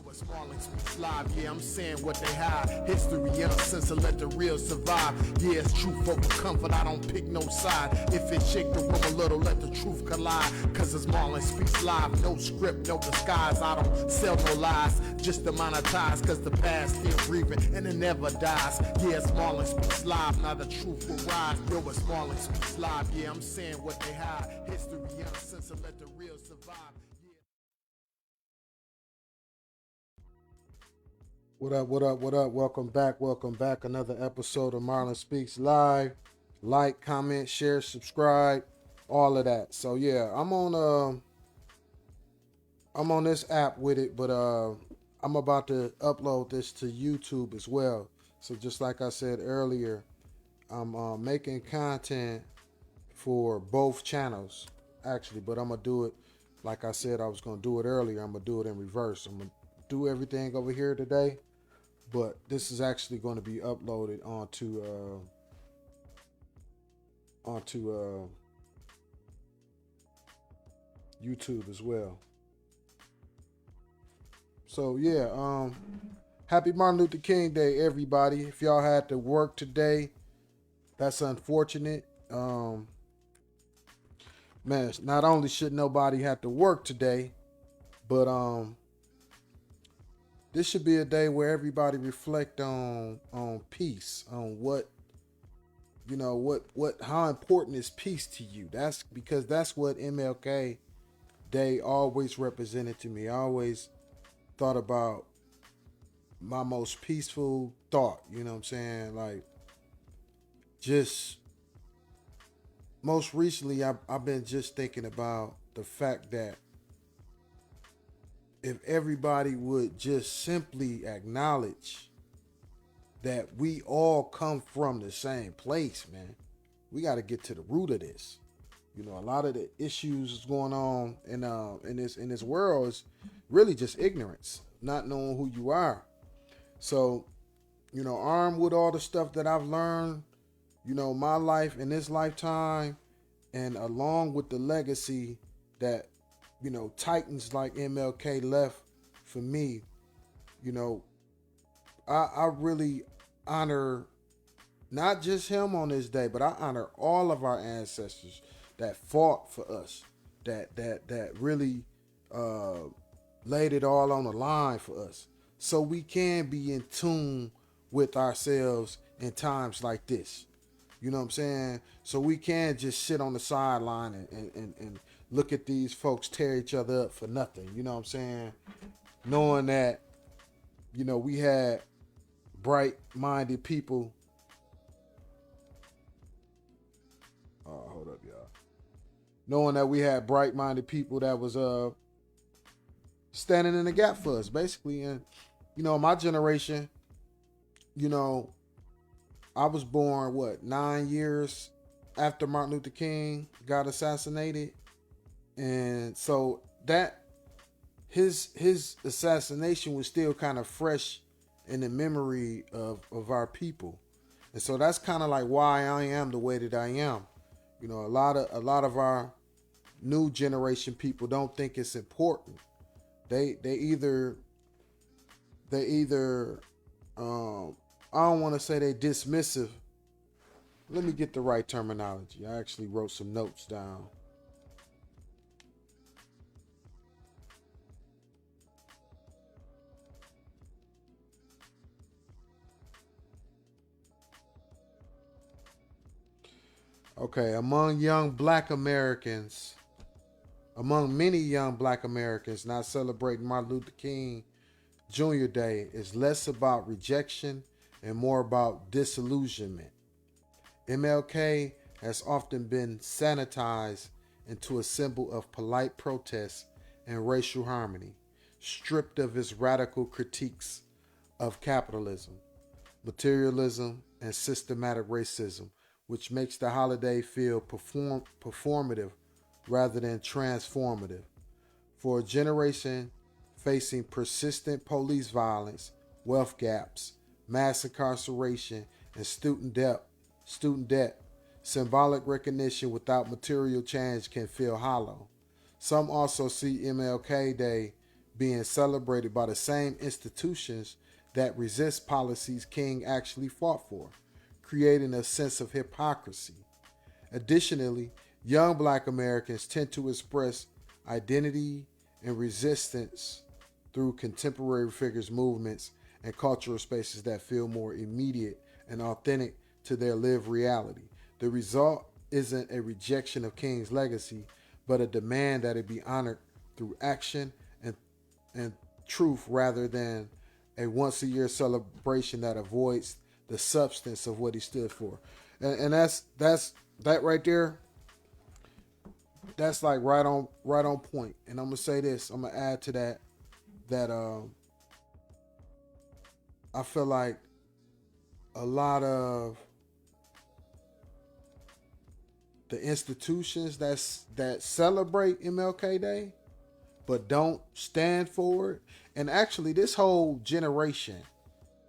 Marlon speaks live, yeah, I'm saying what they hide. History uncensored, let the real survive. Yeah, it's truth over comfort, I don't pick no side. If it shake the room a little, let the truth collide. Cause it's Marlon speaks live, no script, no disguise. I don't sell no lies, just to monetize. Cause the past still breathing and it never dies. Yeah, it's Marlon speaks live, now the truth will rise. Yo, it's Marlon speaks live, yeah, I'm saying what they hide. History uncensored, let the real survive. What up, what up, what up? Welcome back. Another episode of Marlon Speaks Live. Like, comment, share, subscribe, all of that. So yeah, I'm on this app with it, but I'm about to upload this to YouTube as well. So just like I said earlier, I'm making content for both channels actually, but I'm gonna do it like I said I was gonna do it earlier. I'm gonna do it in reverse. I'm gonna do everything over here today. But this is actually going to be uploaded onto YouTube as well. So yeah, happy Martin Luther King Day, everybody. If y'all had to work today, that's unfortunate. Man, not only should nobody have to work today, but this should be a day where everybody reflect on peace, on what how important is peace to you. That's because that's what MLK Day always represented to me. I always thought about my most peaceful thought, you know what I'm saying? Like, just most recently I've been just thinking about the fact that if everybody would just simply acknowledge that we all come from the same place, man. We got to get to the root of this. You know, a lot of the issues going on in this world is really just ignorance, not knowing who you are. So, you know, armed with all the stuff that I've learned, you know, my life in this lifetime, and along with the legacy that, you know, titans like MLK left for me, you know, I really honor not just him on this day, but I honor all of our ancestors that fought for us, that really laid it all on the line for us, so we can be in tune with ourselves in times like this. You know what I'm saying? So we can't just sit on the sideline and look at these folks tear each other up for nothing. You know what I'm saying? Knowing that, you know, we had bright-minded people. Hold up, y'all. Knowing that we had bright-minded people that was standing in the gap for us, basically. And, you know, my generation, you know, I was born, 9 years after Martin Luther King got assassinated. And so that his assassination was still kind of fresh in the memory of our people. And so that's kind of like why I am the way that I am. You know, a lot of our new generation people don't think it's important. They either I don't want to say they dismissive. Let me get the right terminology. I actually wrote some notes down. Okay, among many young black Americans not celebrating Martin Luther King Jr. Day is less about rejection and more about disillusionment. MLK has often been sanitized into a symbol of polite protest and racial harmony, stripped of his radical critiques of capitalism, materialism, and systematic racism, which makes the holiday feel performative rather than transformative. For a generation facing persistent police violence, wealth gaps, mass incarceration, and student debt, symbolic recognition without material change can feel hollow. Some also see MLK Day being celebrated by the same institutions that resist policies King actually fought for, creating a sense of hypocrisy. Additionally, young black Americans tend to express identity and resistance through contemporary figures, movements, and cultural spaces that feel more immediate and authentic to their lived reality. The result isn't a rejection of King's legacy, but a demand that it be honored through action and truth rather than a once a year celebration that avoids the substance of what he stood for. And that's that right there. That's like right on point. And I'm gonna say this. I'm gonna add to that I feel like a lot of the institutions that celebrate MLK Day but don't stand for it. And actually, this whole generation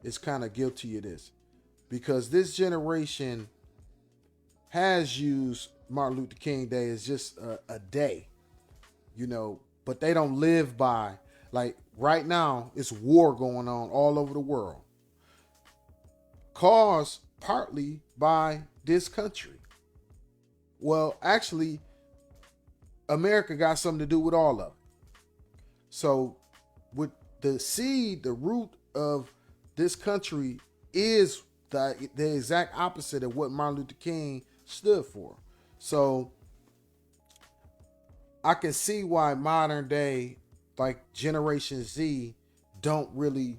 is kind of guilty of this because this generation has used Martin Luther King Day as just a day, but they don't live by, like right now, it's war going on all over the world, caused partly by this country. Well, actually, America got something to do with all of it. So, with the root of this country is the exact opposite of what Martin Luther King stood for. So, I can see why modern day, like Generation Z, don't really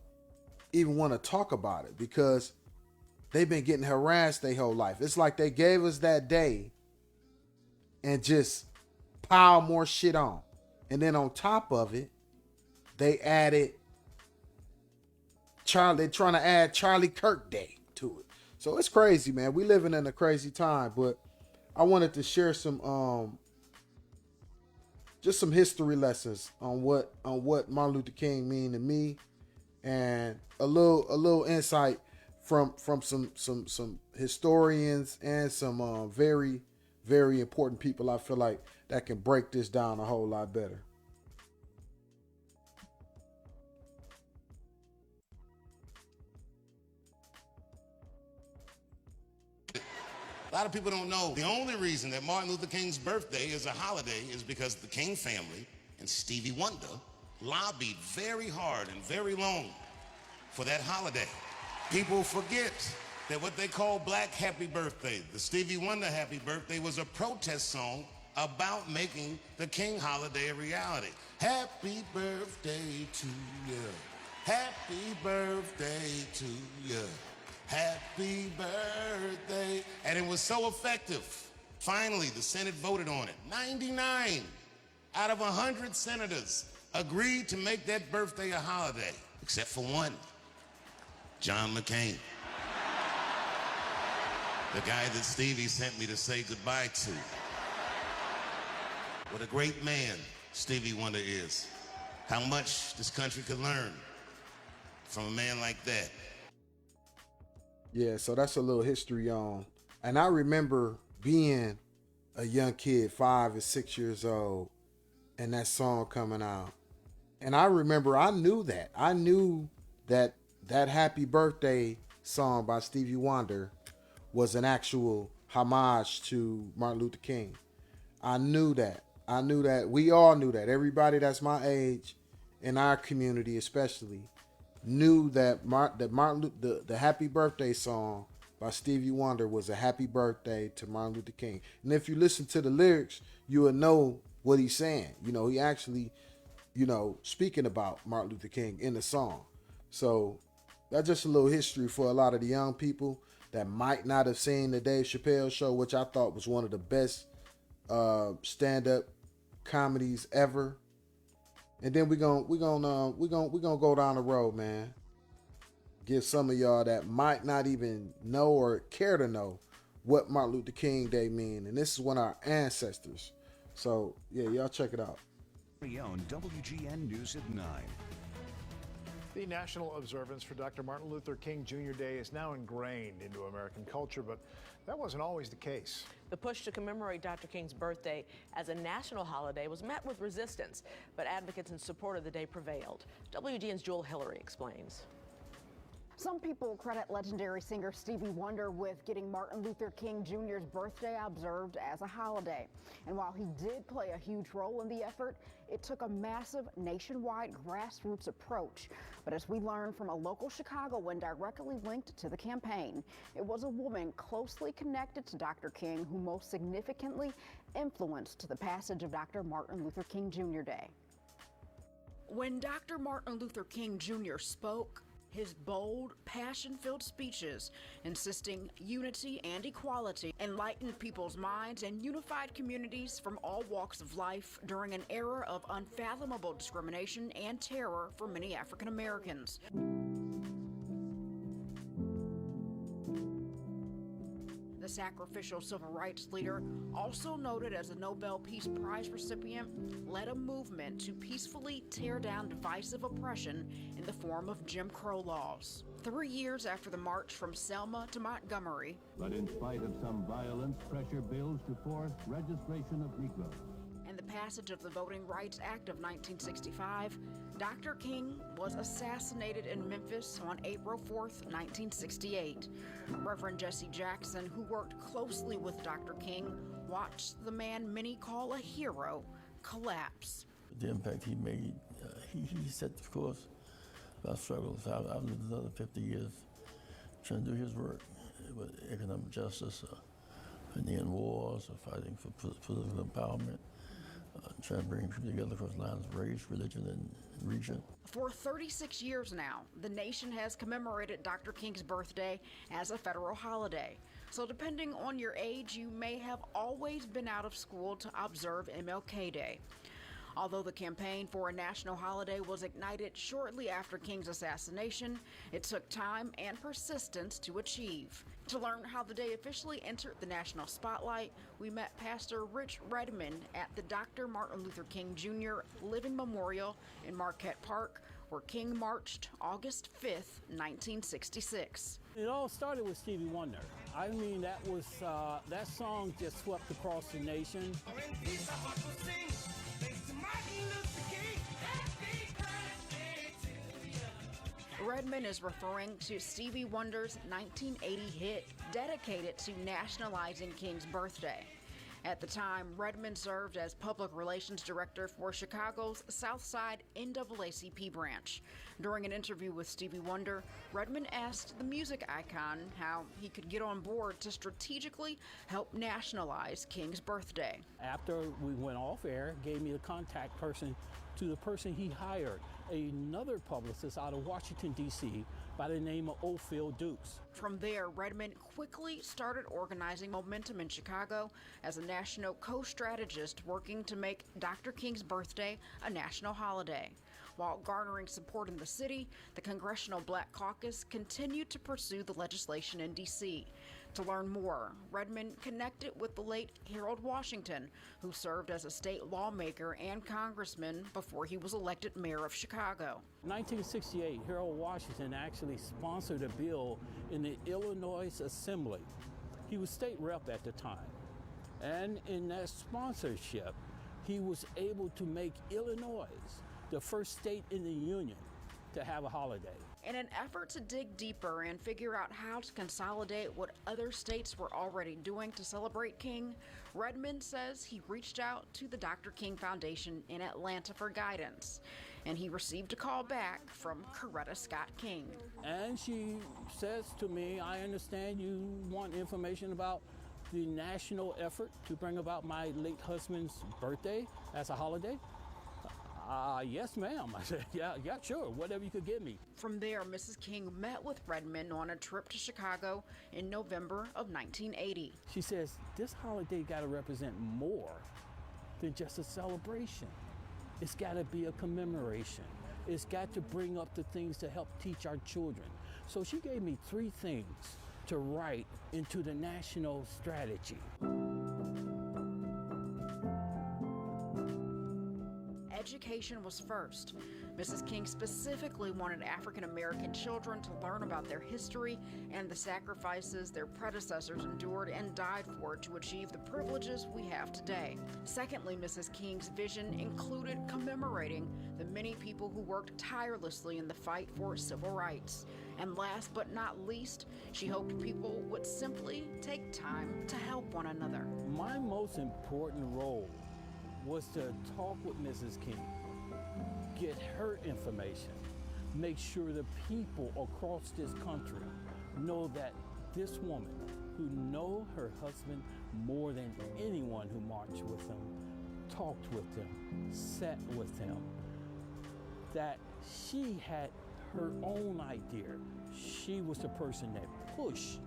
even want to talk about it because they've been getting harassed their whole life. It's like they gave us that day and just pile more shit on. And then on top of it, they added they're trying to add Charlie Kirk Day to it. So it's crazy, man. We living in a crazy time, but I wanted to share some just some history lessons on what Martin Luther King mean to me, and a little insight from some historians and some very, very important people I feel like that can break this down a whole lot better. A lot of people don't know the only reason that Martin Luther King's birthday is a holiday is because the King family and Stevie Wonder lobbied very hard and very long for that holiday. People forget that what they call Black Happy Birthday, the Stevie Wonder Happy Birthday, was a protest song about making the King holiday a reality. Happy birthday to you. Happy birthday to you. Happy birthday. And it was so effective. Finally, the Senate voted on it. 99 out of 100 senators agreed to make that birthday a holiday, except for one, John McCain. The guy that Stevie sent me to say goodbye to. What a great man Stevie Wonder is. How much this country could learn from a man like that. Yeah, so that's a little history on. And I remember being a young kid, 5 or 6 years old, and that song coming out. And I remember I knew that. I knew that Happy Birthday song by Stevie Wonder was an actual homage to Martin Luther King. I knew that. We all knew that. Everybody that's my age in our community especially knew that the Happy Birthday song by Stevie Wonder was a happy birthday to Martin Luther King. And if you listen to the lyrics, you will know what he's saying. He actually, speaking about Martin Luther King in the song. So that's just a little history for a lot of the young people that might not have seen the Dave Chappelle show, which I thought was one of the best stand-up comedies ever. And then we're gonna go down the road, man. Give some of y'all that might not even know or care to know what Martin Luther King Day mean. And this is one of our ancestors. So yeah, y'all check it out. Very own WGN News at 9. The national observance for Dr. Martin Luther King Jr. Day is now ingrained into American culture, but that wasn't always the case. The push to commemorate Dr. King's birthday as a national holiday was met with resistance, but advocates in support of the day prevailed. WGN's Jewel Hillary explains. Some people credit legendary singer Stevie Wonder with getting Martin Luther King Jr.'s birthday observed as a holiday. And while he did play a huge role in the effort, it took a massive nationwide grassroots approach. But as we learned from a local Chicagoan directly linked to the campaign, it was a woman closely connected to Dr. King who most significantly influenced the passage of Dr. Martin Luther King Jr. Day. When Dr. Martin Luther King Jr. spoke, his bold, passion-filled speeches insisting unity and equality enlightened people's minds and unified communities from all walks of life during an era of unfathomable discrimination and terror for many African Americans. The sacrificial civil rights leader, also noted as a Nobel Peace Prize recipient, led a movement to peacefully tear down divisive oppression in the form of Jim Crow laws. 3 years after the march from Selma to Montgomery, but in spite of some violence, pressure builds to force registration of Negroes and the passage of the Voting Rights Act of 1965, Dr. King was assassinated in Memphis on April 4th, 1968. Reverend Jesse Jackson, who worked closely with Dr. King, watched the man many call a hero collapse. The impact he made, he set the course of our struggles. I've lived another 50 years trying to do his work with economic justice, ending wars, fighting for political empowerment, trying to bring people together across lines of race, religion, and region. For 36 years now, the nation has commemorated Dr. King's birthday as a federal holiday. So depending on your age, you may have always been out of school to observe MLK Day. Although the campaign for a national holiday was ignited shortly after King's assassination, it took time and persistence to achieve. To learn how the day officially entered the national spotlight, we met Pastor Rich Redmond at the Dr. Martin Luther King Jr. Living Memorial in Marquette Park, where King marched August 5th, 1966. It all started with Stevie Wonder. I mean, that was that song just swept across the nation. Redmond is referring to Stevie Wonder's 1980 hit dedicated to nationalizing King's birthday. At the time, Redmond served as public relations director for Chicago's Southside NAACP branch. During an interview with Stevie Wonder, Redmond asked the music icon how he could get on board to strategically help nationalize King's birthday. After we went off air, gave me the contact person to the person he hired, another publicist out of Washington, D.C., by the name of Ophil Dukes. From there, Redmond quickly started organizing momentum in Chicago as a national co-strategist working to make Dr. King's birthday a national holiday. While garnering support in the city, the Congressional Black Caucus continued to pursue the legislation in D.C. To learn more, Redmond connected with the late Harold Washington, who served as a state lawmaker and congressman before he was elected mayor of Chicago. In 1968, Harold Washington actually sponsored a bill in the Illinois Assembly. He was state rep at the time. And in that sponsorship, he was able to make Illinois the first state in the Union to have a holiday. In an effort to dig deeper and figure out how to consolidate what other states were already doing to celebrate King, Redmond says he reached out to the Dr. King Foundation in Atlanta for guidance, and he received a call back from Coretta Scott King. And she says to me, I understand you want information about the national effort to bring about my late husband's birthday as a holiday. Yes, ma'am. I said, yeah, sure, whatever you could give me. From there, Mrs. King met with Redmond on a trip to Chicago in November of 1980. She says, this holiday got to represent more than just a celebration. It's got to be a commemoration. It's got to bring up the things to help teach our children. So she gave me 3 things to write into the national strategy. education was first. Mrs. King specifically wanted African American children to learn about their history and the sacrifices their predecessors endured and died for to achieve the privileges we have today. Secondly, Mrs. King's vision included commemorating the many people who worked tirelessly in the fight for civil rights. And last but not least, she hoped people would simply take time to help one another. My most important role was to talk with Mrs. King, get her information, make sure the people across this country know that this woman who know her husband more than anyone who marched with him, talked with him, sat with him, that she had her own idea. She was the person that pushed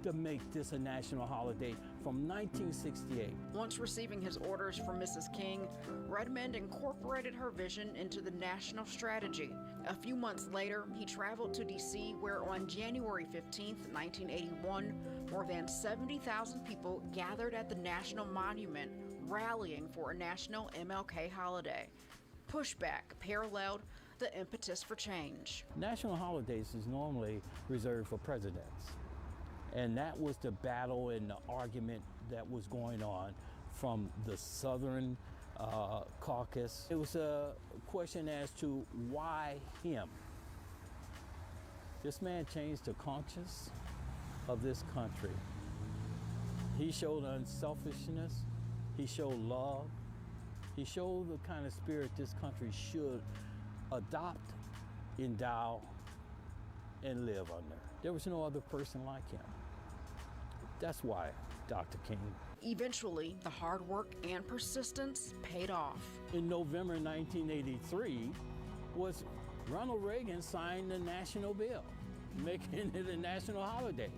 to make this a national holiday from 1968. Once receiving his orders from Mrs. King, Redmond incorporated her vision into the national strategy. A few months later, he traveled to D.C., where on January 15, 1981, more than 70,000 people gathered at the National Monument, rallying for a national MLK holiday. Pushback paralleled the impetus for change. National holidays is normally reserved for presidents. And that was the battle and the argument that was going on from the Southern caucus. It was a question as to why him. This man changed the conscience of this country. He showed unselfishness, he showed love, he showed the kind of spirit this country should adopt, endow, and live under. There was no other person like him. That's why Dr. King. Eventually, the hard work and persistence paid off. In November 1983, was Ronald Reagan signed the national bill, making it a national holiday.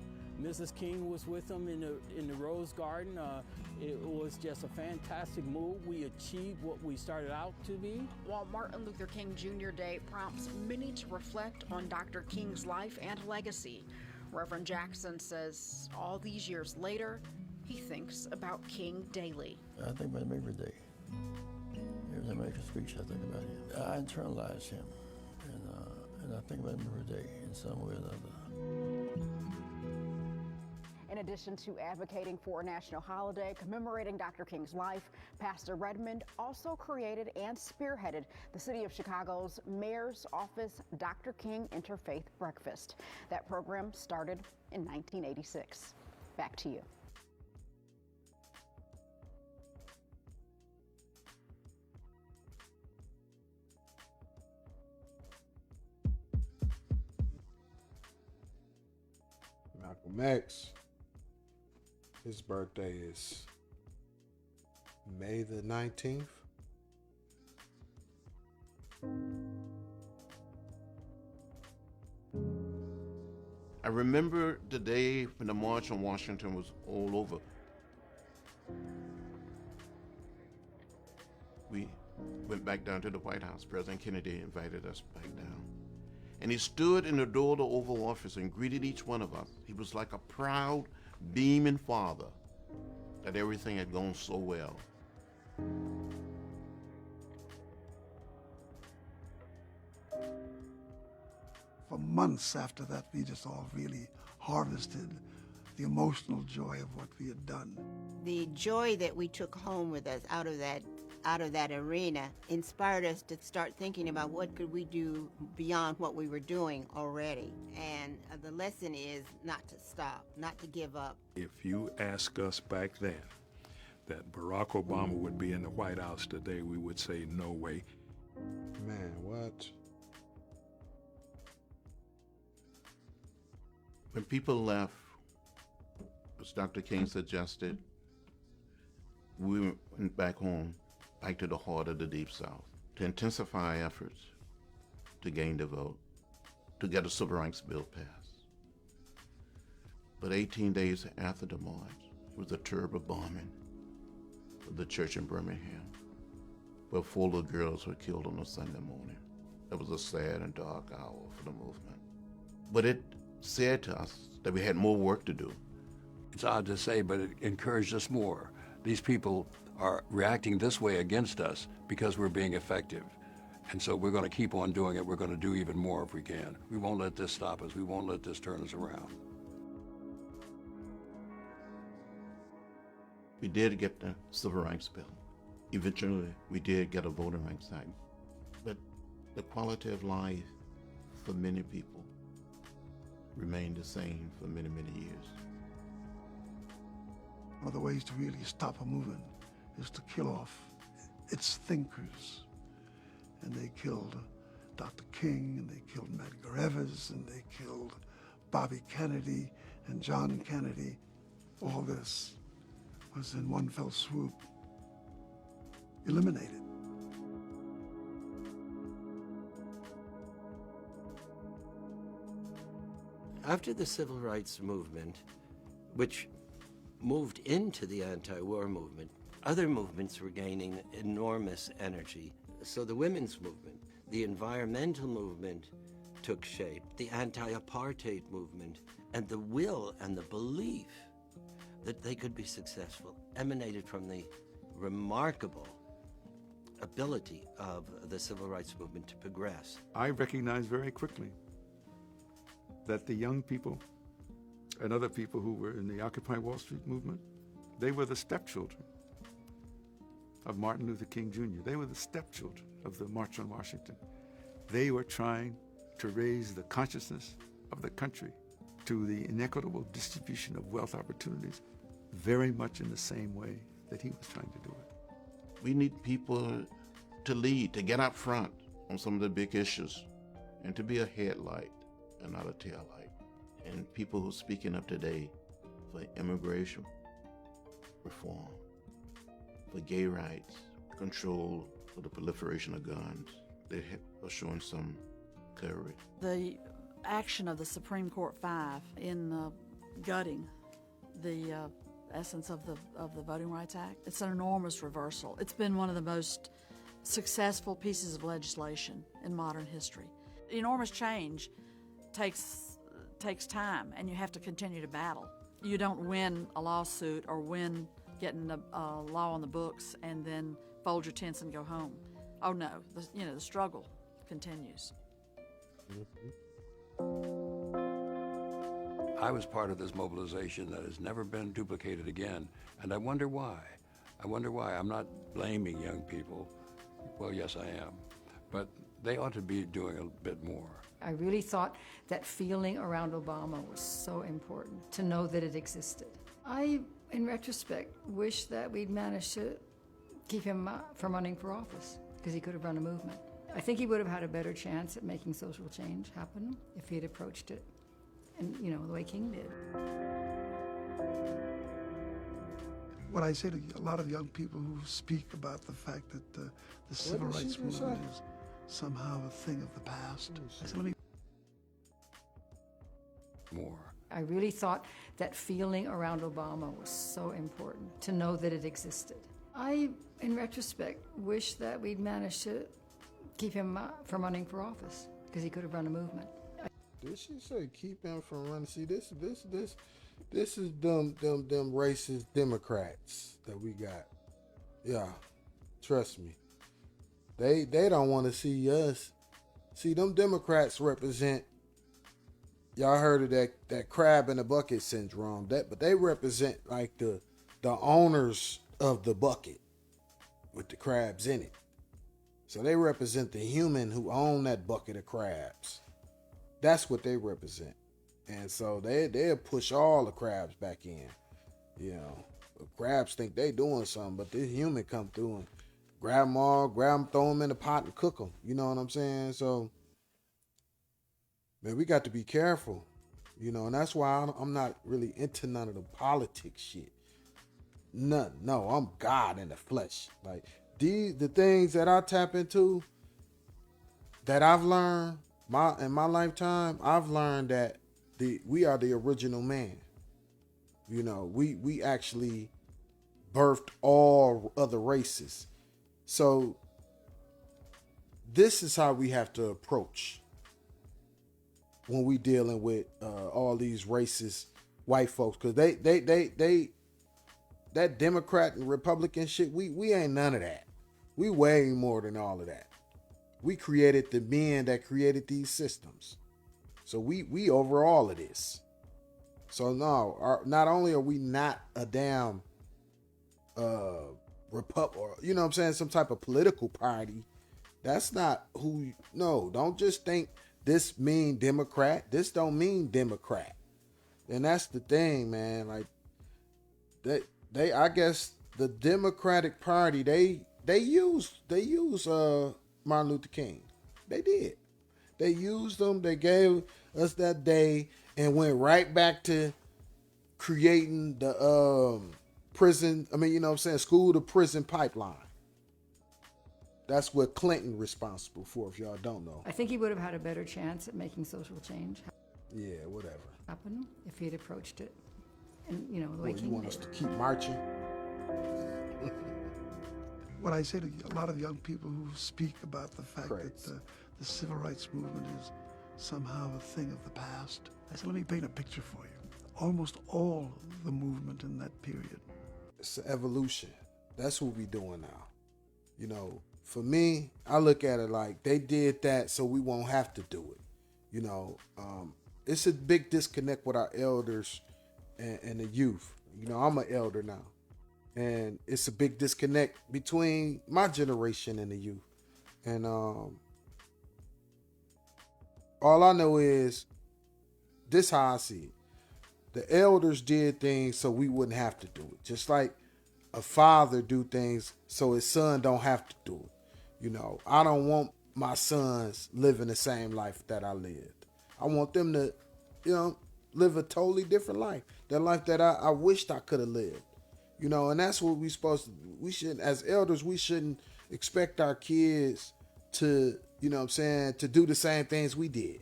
Mrs. King was with him in the Rose Garden. It was just a fantastic move. We achieved what we started out to be. While Martin Luther King Jr. Day prompts many to reflect on Dr. King's life and legacy, Reverend Jackson says all these years later, he thinks about King daily. I think about him every day. Every time I make a speech, I think about him. I internalize him, and I think about him every day in some way or another. In addition to advocating for a national holiday commemorating Dr. King's life, Pastor Redmond also created and spearheaded the City of Chicago's Mayor's Office Dr. King Interfaith Breakfast. That program started in 1986. Back to you. Malcolm X. His birthday is May the 19th. I remember the day when the March on Washington was all over. We went back down to the White House. President Kennedy invited us back down. And he stood in the door of the Oval Office and greeted each one of us. He was like a proud, beaming father that everything had gone so well. For months after that, we just all really harvested the emotional joy of what we had done. The joy that we took home with us out of that arena inspired us to start thinking about what could we do beyond what we were doing already. And the lesson is not to stop, not to give up. If you ask us back then that Barack Obama would be in the White House today, we would say no way. Man, what? When people left, as Dr. King suggested, we went back home, back to the heart of the Deep South, to intensify our efforts to gain the vote, to get a Civil Rights Bill passed. But 18 days after the march was a terrible bombing of the church in Birmingham, where 4 little girls were killed on a Sunday morning. It was a sad and dark hour for the movement. But it said to us that we had more work to do. It's odd to say, but it encouraged us more. These people are reacting this way against us because we're being effective. And so we're going to keep on doing it. We're going to do even more if we can. We won't let this stop us. We won't let this turn us around. We did get the Civil Rights Bill. Eventually, we did get a Voting Rights Act. But the quality of life for many people remained the same for many, many years. One of the ways to really stop a movement is to kill off its thinkers. And they killed Dr. King, and they killed Medgar Evers, and they killed Bobby Kennedy and John Kennedy. All this was in one fell swoop eliminated. After the Civil Rights Movement, which moved into the anti-war movement, other movements were gaining enormous energy. So the women's movement, the environmental movement took shape, the anti-apartheid movement, and the will and the belief that they could be successful emanated from the remarkable ability of the civil rights movement to progress. I recognized very quickly that the young people and other people who were in the Occupy Wall Street movement, they were the stepchildren of Martin Luther King Jr. They were the stepchildren of the March on Washington. They were trying to raise the consciousness of the country to the inequitable distribution of wealth opportunities very much in the same way that he was trying to do it. We need people to lead, to get up front on some of the big issues, and to be a headlight and not a taillight. And people who are speaking up today for immigration reform, for gay rights, control of the proliferation of guns, they are showing some courage. The action of the Supreme Court 5 in gutting the essence of the Voting Rights Act, it's an enormous reversal. It's been one of the most successful pieces of legislation in modern history. Enormous change takes time, and you have to continue to battle. You don't win a lawsuit or win getting a law on the books and then fold your tents and go home. Oh no, the struggle continues. I was part of this mobilization that has never been duplicated again, and I wonder why. I'm not blaming young people. Well, yes, I am. But they ought to be doing a bit more. I really thought that feeling around Obama was so important, to know that it existed. I, in retrospect, wish that we'd managed to keep him from running for office, because he could have run a movement. I think he would have had a better chance at making social change happen if he had approached it, and the way King did. What I say to a lot of young people who speak about the fact that the civil rights movement is somehow a thing of the past, I said, let me more. I really thought that feeling around Obama was so important, to know that it existed. I, in retrospect, wish that we'd managed to keep him from running for office, because he could have run a movement. Did she say keep him from running? See, this is them racist Democrats that we got. Yeah, trust me. They don't want to see us. See, them Democrats represent. Y'all heard of that crab in the bucket syndrome. But they represent like the owners of the bucket with the crabs in it. So they represent the human who own that bucket of crabs. That's what they represent. And so they'll push all the crabs back in. The crabs think they doing something, but this human come through and grab them, throw them in the pot and cook them. You know what I'm saying? So, man, we got to be careful. And that's why I'm not really into none of the politics shit. None. No, I'm God in the flesh. Like, the things that I tap into, that I've learned in my lifetime, I've learned that we are the original man. We actually birthed all other races. So this is how we have to approach when we dealing with all these racist white folks, because that Democrat and Republican shit, we ain't none of that. We way more than all of that. We created the men that created these systems. So we over all of this. So no, not only are we not a damn or you know what I'm saying, some type of political party. That's not who. No, don't just think this mean Democrat. This don't mean Democrat. And that's the thing, man. Like they I guess the Democratic Party, they used Martin Luther King. They did. They used them. They gave us that day and went right back to creating the prison. I mean, you know what I'm saying, school to prison pipeline. That's what Clinton responsible for, if y'all don't know. I think he would have had a better chance at making social change Yeah, whatever. happen if he'd approached it. And, you know, the way Well, you King want did. us to keep marching? What I say to a lot of young people who speak about the fact that the civil rights movement is somehow a thing of the past, I said, let me paint a picture for you. Almost all the movement in that period. It's an evolution. That's what we doing now. You know, for me, I look at it like they did that so we won't have to do it. You know, it's a big disconnect with our elders and the youth. You know, I'm an elder now. And it's a big disconnect between my generation and the youth. And all I know is this how I see it. The elders did things so we wouldn't have to do it. Just like a father do things so his son don't have to do it. You know, I don't want my sons living the same life that I lived. I want them to, you know, live a totally different life. That life that I wished I could have lived. You know, and that's what we supposed to do. We shouldn't, as elders, we shouldn't expect our kids to, you know what I'm saying, to do the same things we did.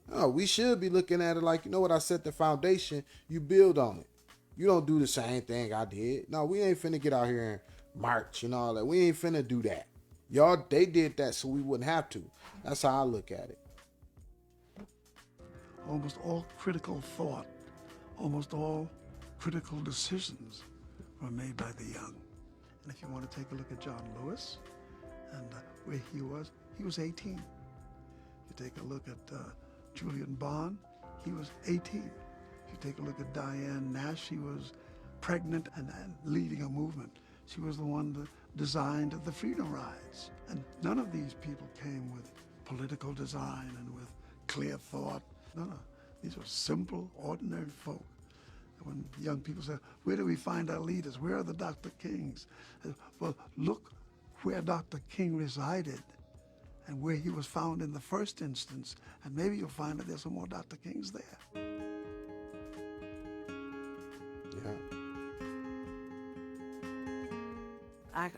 No, we should be looking at it like, you know what, I set the foundation, you build on it. You don't do the same thing I did. No, we ain't finna get out here and march and all that. We ain't finna do that. Y'all, they did that so we wouldn't have to. That's how I look at it. Almost all critical thought, almost all critical decisions were made by the young. And if you want to take a look at John Lewis and where he was 18. You take a look at Julian Bond, he was 18. If you take a look at Diane Nash, she was pregnant and leading a movement. She was the one that designed the Freedom Rides. And none of these people came with political design and with clear thought. No. These were simple, ordinary folk. When young people say, where do we find our leaders? Where are the Dr. Kings? Well, look where Dr. King resided and where he was found in the first instance, and maybe you'll find that there's some more Dr. Kings there. Yeah.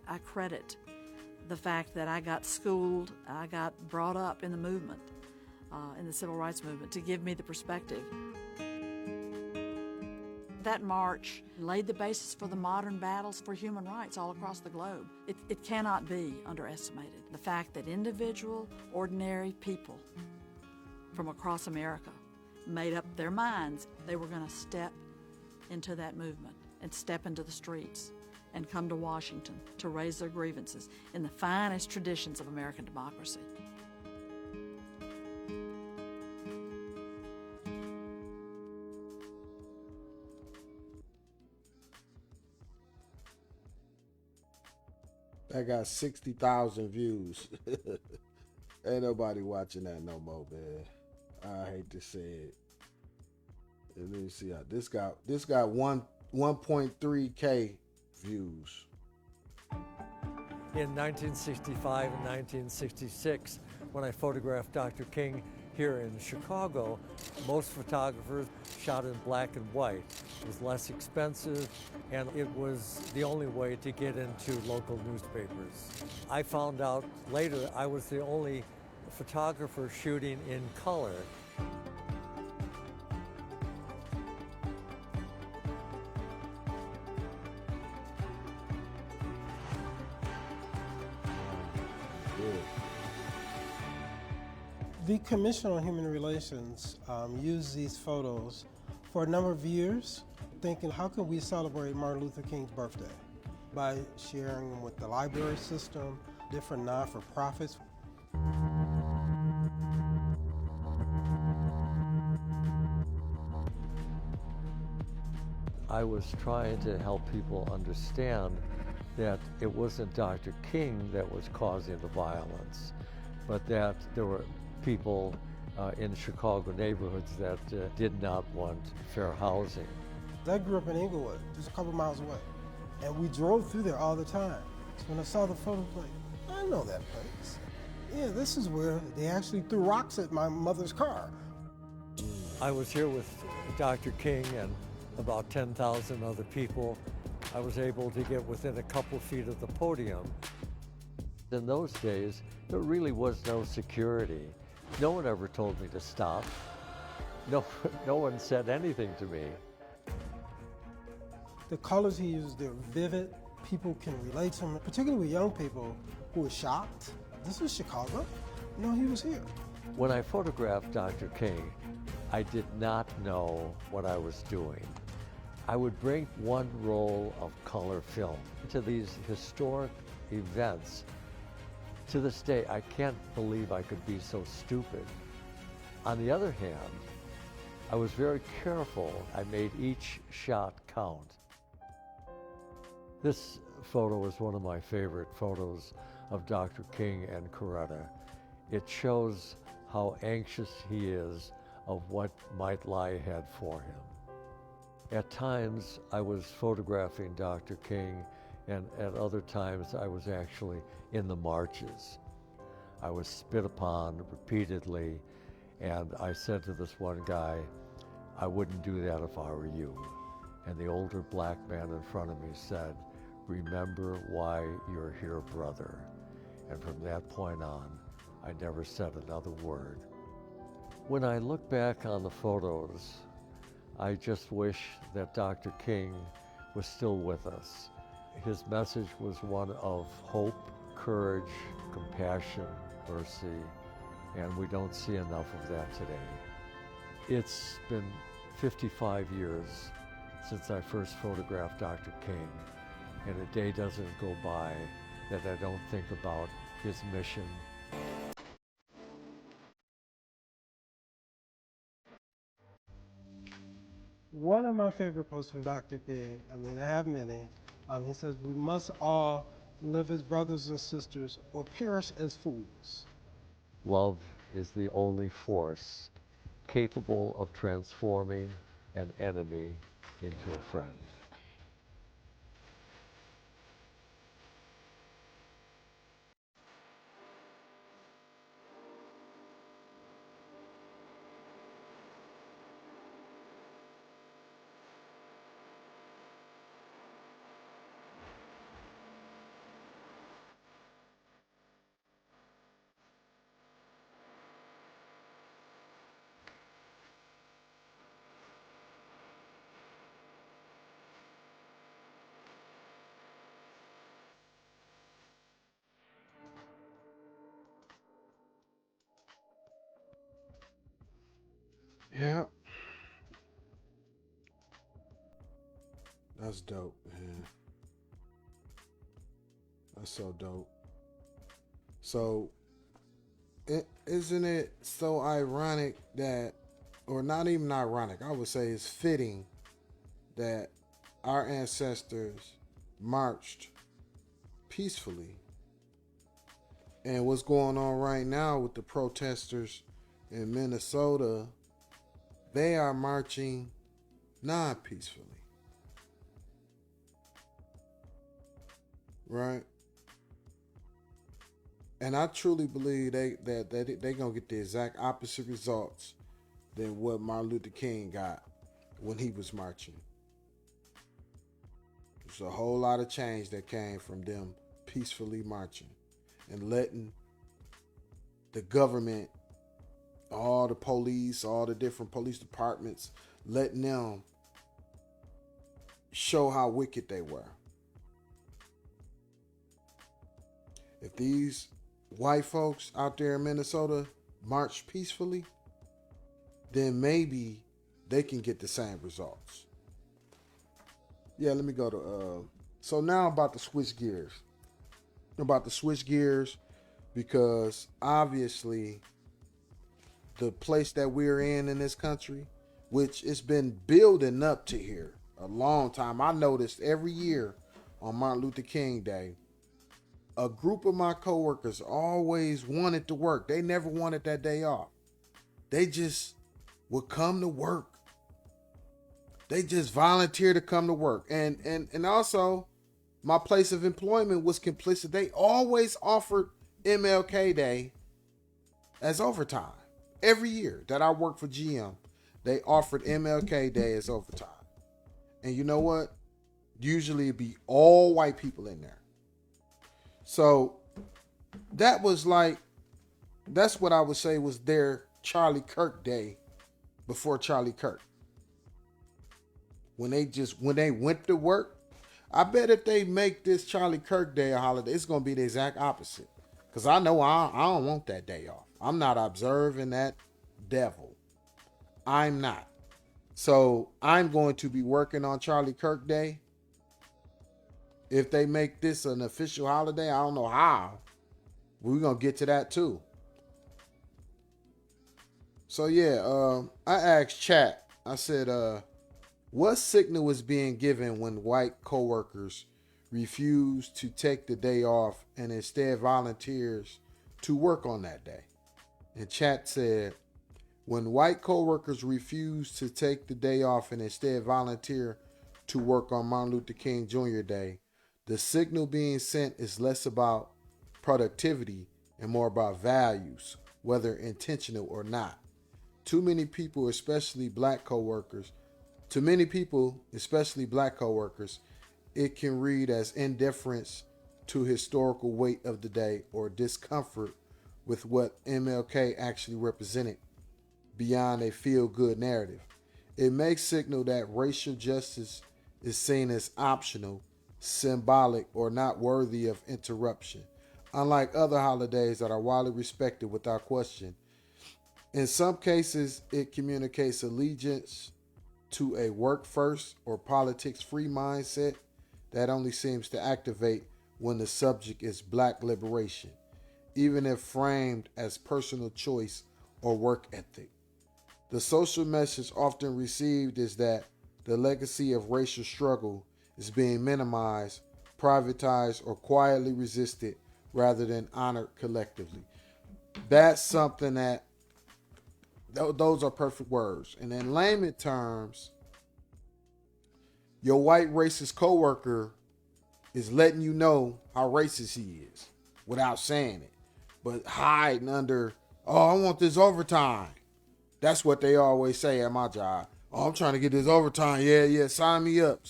I credit the fact that I got schooled, I got brought up in the movement, in the civil rights movement, to give me the perspective. That march laid the basis for the modern battles for human rights all across the globe. It cannot be underestimated. The fact that individual, ordinary people from across America made up their minds they were going to step into that movement and step into the streets and come to Washington to raise their grievances in the finest traditions of American democracy. That got 60,000 views. Ain't nobody watching that no more, man. I hate to say it. Let me see how this got 1.3K views. In 1965 and 1966, when I photographed Dr. King here in Chicago, most photographers shot in black and white. It was less expensive, and it was the only way to get into local newspapers. I found out later I was the only photographer shooting in color. The Commission on Human Relations used these photos for a number of years, thinking, how can we celebrate Martin Luther King's birthday? By sharing with the library system, different non-for-profits. I was trying to help people understand that it wasn't Dr. King that was causing the violence, but that there were people in Chicago neighborhoods that did not want fair housing. I grew up in Inglewood, just a couple miles away, and we drove through there all the time. So when I saw the photo, I was like, I know that place. Yeah, this is where they actually threw rocks at my mother's car. I was here with Dr. King and about 10,000 other people. I was able to get within a couple feet of the podium. In those days, there really was no security. No one ever told me to stop. No one said anything to me. The colors he used, they're vivid. People can relate to them, particularly with young people who are shocked. This is Chicago. No, he was here. When I photographed Dr. King, I did not know what I was doing. I would bring one roll of color film to these historic events. To this day, I can't believe I could be so stupid. On the other hand, I was very careful. I made each shot count. This photo is one of my favorite photos of Dr. King and Coretta. It shows how anxious he is of what might lie ahead for him. At times, I was photographing Dr. King, and at other times, I was actually in the marches. I was spit upon repeatedly, and I said to this one guy, I wouldn't do that if I were you. And the older black man in front of me said, remember why you're here, brother. And from that point on, I never said another word. When I look back on the photos, I just wish that Dr. King was still with us. His message was one of hope, courage, compassion, mercy, and we don't see enough of that today. It's been 55 years since I first photographed Dr. King, and a day doesn't go by that I don't think about his mission. One of my favorite quotes from Dr. King, I have many, he says, we must all live as brothers and sisters or perish as fools. Love is the only force capable of transforming an enemy into a friend. Yeah. That's dope, man. That's so dope. So, isn't it so ironic that, or not even ironic, I would say it's fitting that our ancestors marched peacefully. And what's going on right now with the protesters in Minnesota, they are marching non-peacefully. Right? And I truly believe they're going to get the exact opposite results than what Martin Luther King got when he was marching. There's a whole lot of change that came from them peacefully marching and letting the government, all the police, all the different police departments, letting them show how wicked they were. If these white folks out there in Minnesota march peacefully, then maybe they can get the same results. Yeah, let me go to so now I'm about to switch gears. Because obviously the place that we're in this country, which it's been building up to here a long time. I noticed every year on Martin Luther King Day, a group of my coworkers always wanted to work. They never wanted that day off. They just would come to work. They just volunteered to come to work. And also, my place of employment was complicit. They always offered MLK Day as overtime. Every year that I worked for GM, they offered MLK Day as overtime. And you know what? Usually it'd be all white people in there. So that was like, that's what I would say was their Charlie Kirk Day before Charlie Kirk. When they went to work, I bet if they make this Charlie Kirk Day a holiday, it's going to be the exact opposite. Because I know I don't want that day off. I'm not observing that devil. I'm not. So I'm going to be working on Charlie Kirk Day. If they make this an official holiday, I don't know how. We're going to get to that too. So yeah, I asked chat. I said, what signal is being given when white coworkers refuse to take the day off and instead volunteers to work on that day? And chat said, when white coworkers refuse to take the day off and instead volunteer to work on Martin Luther King Jr. Day, the signal being sent is less about productivity and more about values, whether intentional or not. To many people, especially black coworkers, it can read as indifference to historical weight of the day or discomfort with what MLK actually represented beyond a feel-good narrative. It may signal that racial justice is seen as optional, symbolic, or not worthy of interruption. Unlike other holidays that are widely respected without question, in some cases, it communicates allegiance to a work-first or politics-free mindset that only seems to activate when the subject is black liberation, even if framed as personal choice or work ethic. The social message often received is that the legacy of racial struggle is being minimized, privatized, or quietly resisted rather than honored collectively. That's something that, those are perfect words. And in layman terms, your white racist coworker is letting you know how racist he is without saying it, but hiding under, oh, I want this overtime. That's what they always say at my job. Oh, I'm trying to get this overtime. Yeah, sign me up.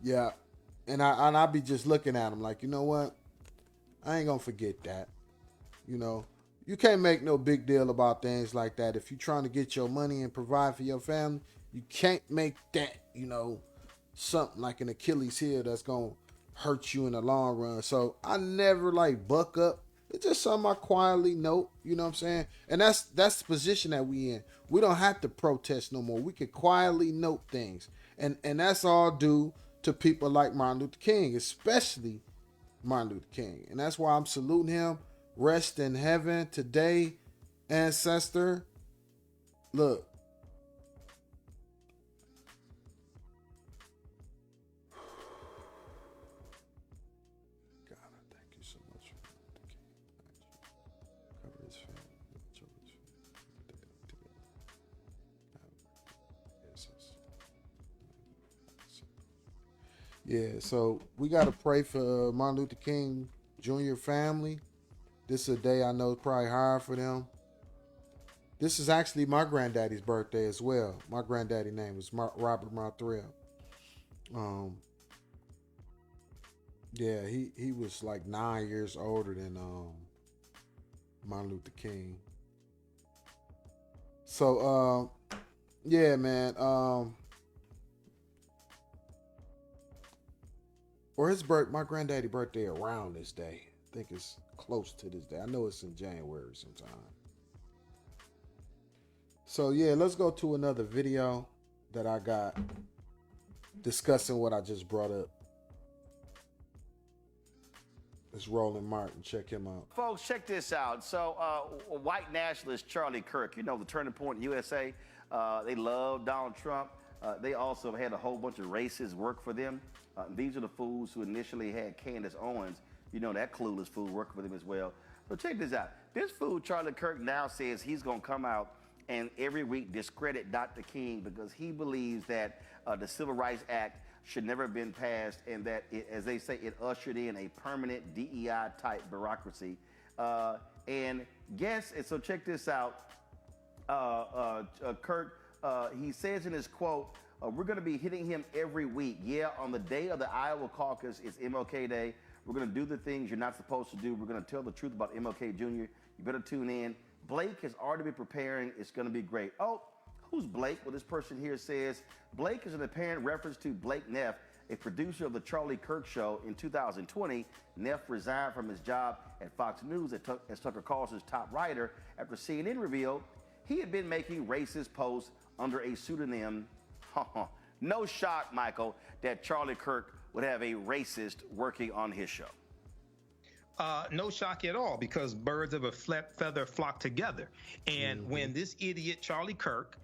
Yeah. And I be just looking at them like, you know what? I ain't gonna forget that. You know, you can't make no big deal about things like that. If you're trying to get your money and provide for your family, you can't make that, something like an Achilles heel that's gonna hurt you in the long run. So I never like buck up. It's just something I quietly note, you know what I'm saying? And that's the position that we in. We don't have to protest no more. We can quietly note things. And that's all due to people like Martin Luther King, especially Martin Luther King. And that's why I'm saluting him. Rest in heaven today, ancestor. Look. God, I thank you so much for Martin Luther King. Cover his family. Yeah, so we got to pray for Martin Luther King Jr. family. This is a day I know is probably hard for them. This is actually my granddaddy's birthday as well. My granddaddy's name was Robert Monthrell. Yeah, he was like 9 years older than Martin Luther King. So yeah, man. Or my granddaddy's birthday around this day. I think it's close to this day. I know it's in January sometime. So yeah, let's go to another video that I got discussing what I just brought up. It's Roland Martin. Check him out. Folks, check this out. So, white nationalist Charlie Kirk, you know, the Turning Point in USA, they love Donald Trump. They also had a whole bunch of racists work for them. These are the fools who initially had Candace Owens, you know, that clueless fool working for them as well. So check this out. This fool, Charlie Kirk, now says he's going to come out and every week discredit Dr. King because he believes that the Civil Rights Act should never have been passed, and that, as they say, it ushered in a permanent DEI-type bureaucracy. And so check this out. Kirk, he says in his quote, we're going to be hitting him every week. Yeah, on the day of the Iowa caucus, it's MLK Day. We're going to do the things you're not supposed to do. We're going to tell the truth about MLK Jr. You better tune in. Blake has already been preparing. It's going to be great. Oh, who's Blake? Well, this person here says, Blake is an apparent reference to Blake Neff, a producer of the Charlie Kirk Show. In 2020, Neff resigned from his job at Fox News as Tucker Carlson's top writer after CNN revealed he had been making racist posts under a pseudonym. No shock, Michael, that Charlie Kirk would have a racist working on his show. No shock at all, because birds of a feather flock together. And when this idiot Charlie Kirk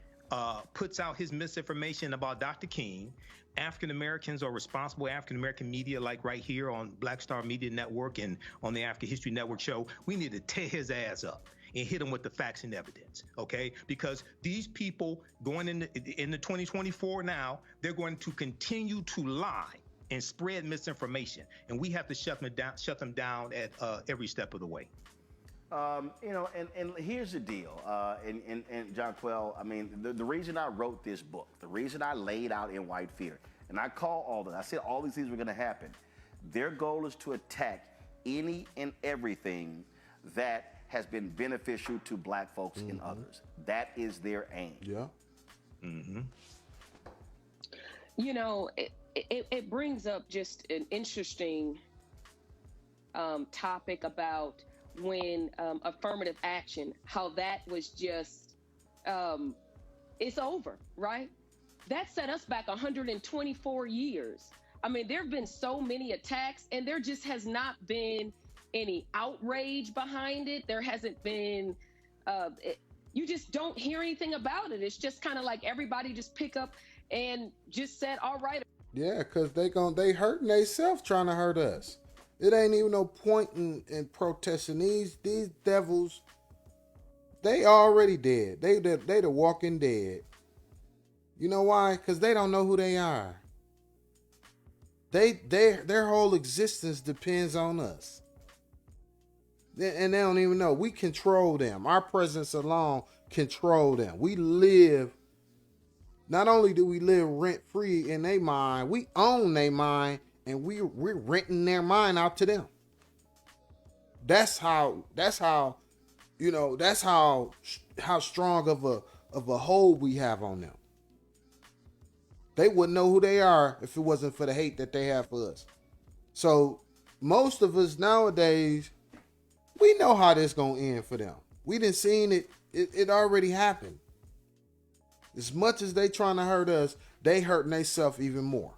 puts out his misinformation about Dr. King, African Americans or responsible African American media, like right here on Black Star Media Network and on the African History Network show, we need to tear his ass up and hit him with the facts and evidence, okay? Because these people going into 2024 now, they're going to continue to lie and spread misinformation, and we have to shut them down at every step of the way. You know, and here's the deal, and John Quell, I mean, the reason I wrote this book, the reason I laid out in White Fear, and I said all these things were going to happen. Their goal is to attack any and everything that has been beneficial to black folks and others. That is their aim. Yeah. Mm-hmm. You know, it brings up just an interesting topic about when affirmative action, how that was just, it's over, right? That set us back 124 years. I mean, there have been so many attacks, and there just has not been any outrage behind it. There hasn't been, you just don't hear anything about it. It's just kind of like everybody just pick up and just said, all right. Yeah, because they hurting themselves trying to hurt us. It ain't even no point in protesting. These devils, they already dead. They the walking dead. You know why? Because they don't know who they are. Their whole existence depends on us. And they don't even know. We control them. Our presence alone control them. We live, not only do we live rent-free in their mind, we own their mind, and we're renting their mind out to them. That's how you know, that's how strong of a hold we have on them. They wouldn't know who they are if it wasn't for the hate that they have for us. So most of us nowadays, we know how this gonna end for them. We done seen it. It already happened. As much as they trying to hurt us, they hurting themselves even more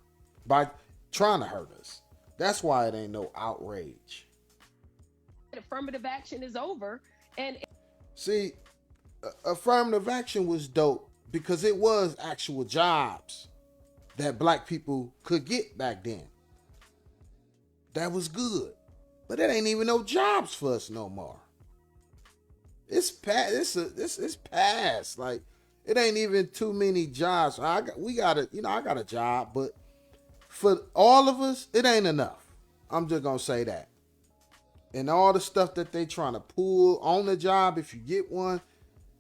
by trying to hurt us. That's why it ain't no outrage. Affirmative action is over. And see, affirmative action was dope because it was actual jobs that black people could get back then. That was good. But it ain't even no jobs for us no more. It's past. It's past. Like, it ain't even too many jobs. I got a job, but for all of us, it ain't enough. I'm just gonna say that. And all the stuff that they trying to pull on the job, if you get one,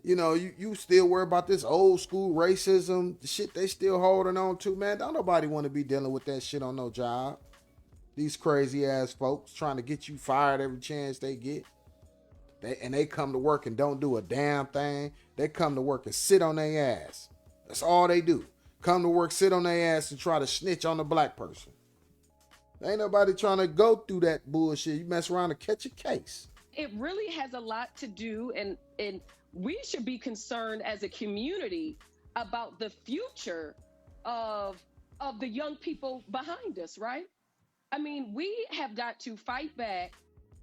you know, you still worry about this old school racism, the shit they still holding on to, man. Don't nobody want to be dealing with that shit on no job. These crazy ass folks trying to get you fired every chance they get. They come to work and don't do a damn thing. They come to work and sit on their ass. That's all they do. Come to work, sit on their ass, and try to snitch on the black person. Ain't nobody trying to go through that bullshit. You mess around and catch a case. it really has a lot to do, and we should be concerned as a community about the future of the young people behind us, right? I mean, we have got to fight back.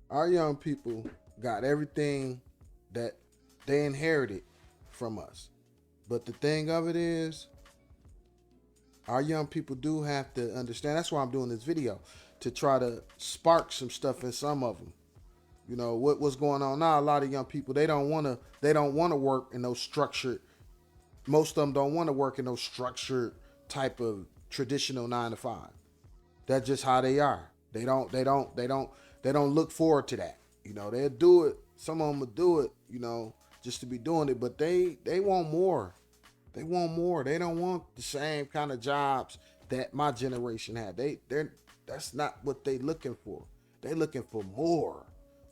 Our young people got everything that they inherited from us. But the thing of it is, our young people do have to understand. That's why I'm doing this video, to try to spark some stuff in some of them. You know what's going on now. A lot of young people, they don't want to work in those structured. Most of them don't want to work in those structured type of traditional 9 to 5. That's just how they are. They don't look forward to that. You know, they'll do it. Some of them will do it, you know, just to be doing it. But they want more. They want more. They don't want the same kind of jobs that my generation had. That's not what they looking for. They looking for more.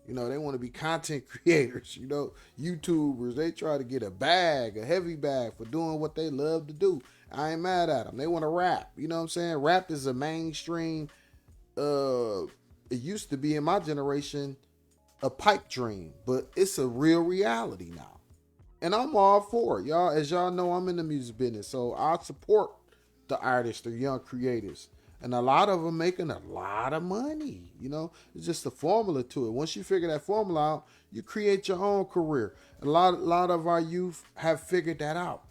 You know, they want to be content creators, you know, YouTubers. They try to get a heavy bag for doing what they love to do. I ain't mad at them. They want to rap. You know what I'm saying? Rap is a mainstream. It used to be in my generation a pipe dream, but it's a real reality now. And I'm all for it. Y'all, as y'all know, I'm in the music business, so I support the artists, the young creators. And a lot of them making a lot of money. You know, it's just a formula to it. Once you figure that formula out, you create your own career. A lot of our youth have figured that out.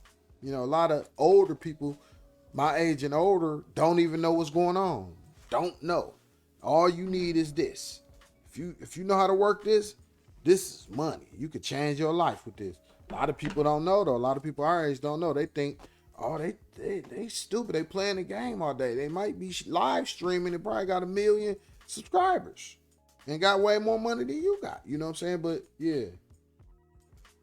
You know, a lot of older people, my age and older, don't even know what's going on. Don't know. All you need is this. If you know how to work this is money. You could change your life with this. A lot of people don't know, though. A lot of people our age don't know. They think, oh, they stupid. They playing the game all day. They might be live streaming and probably got 1 million subscribers and got way more money than you got. You know what I'm saying? But yeah.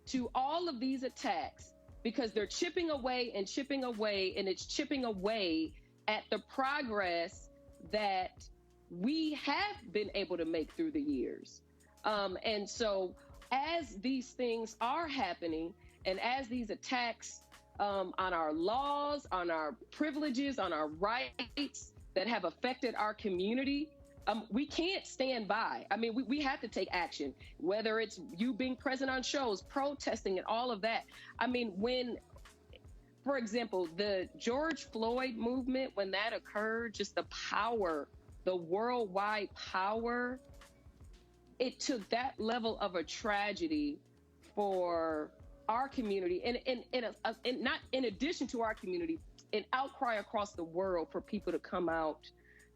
To all of these attacks, because they're chipping away, and it's chipping away at the progress that we have been able to make through the years. And so as these things are happening, and as these attacks on our laws, on our privileges, on our rights that have affected our community, we can't stand by. I mean, we have to take action, whether it's you being present on shows, protesting, and all of that. I mean, when, for example, the George Floyd movement, when that occurred, just the power, the worldwide power, it took that level of a tragedy for our community, and not in addition to our community, an outcry across the world for people to come out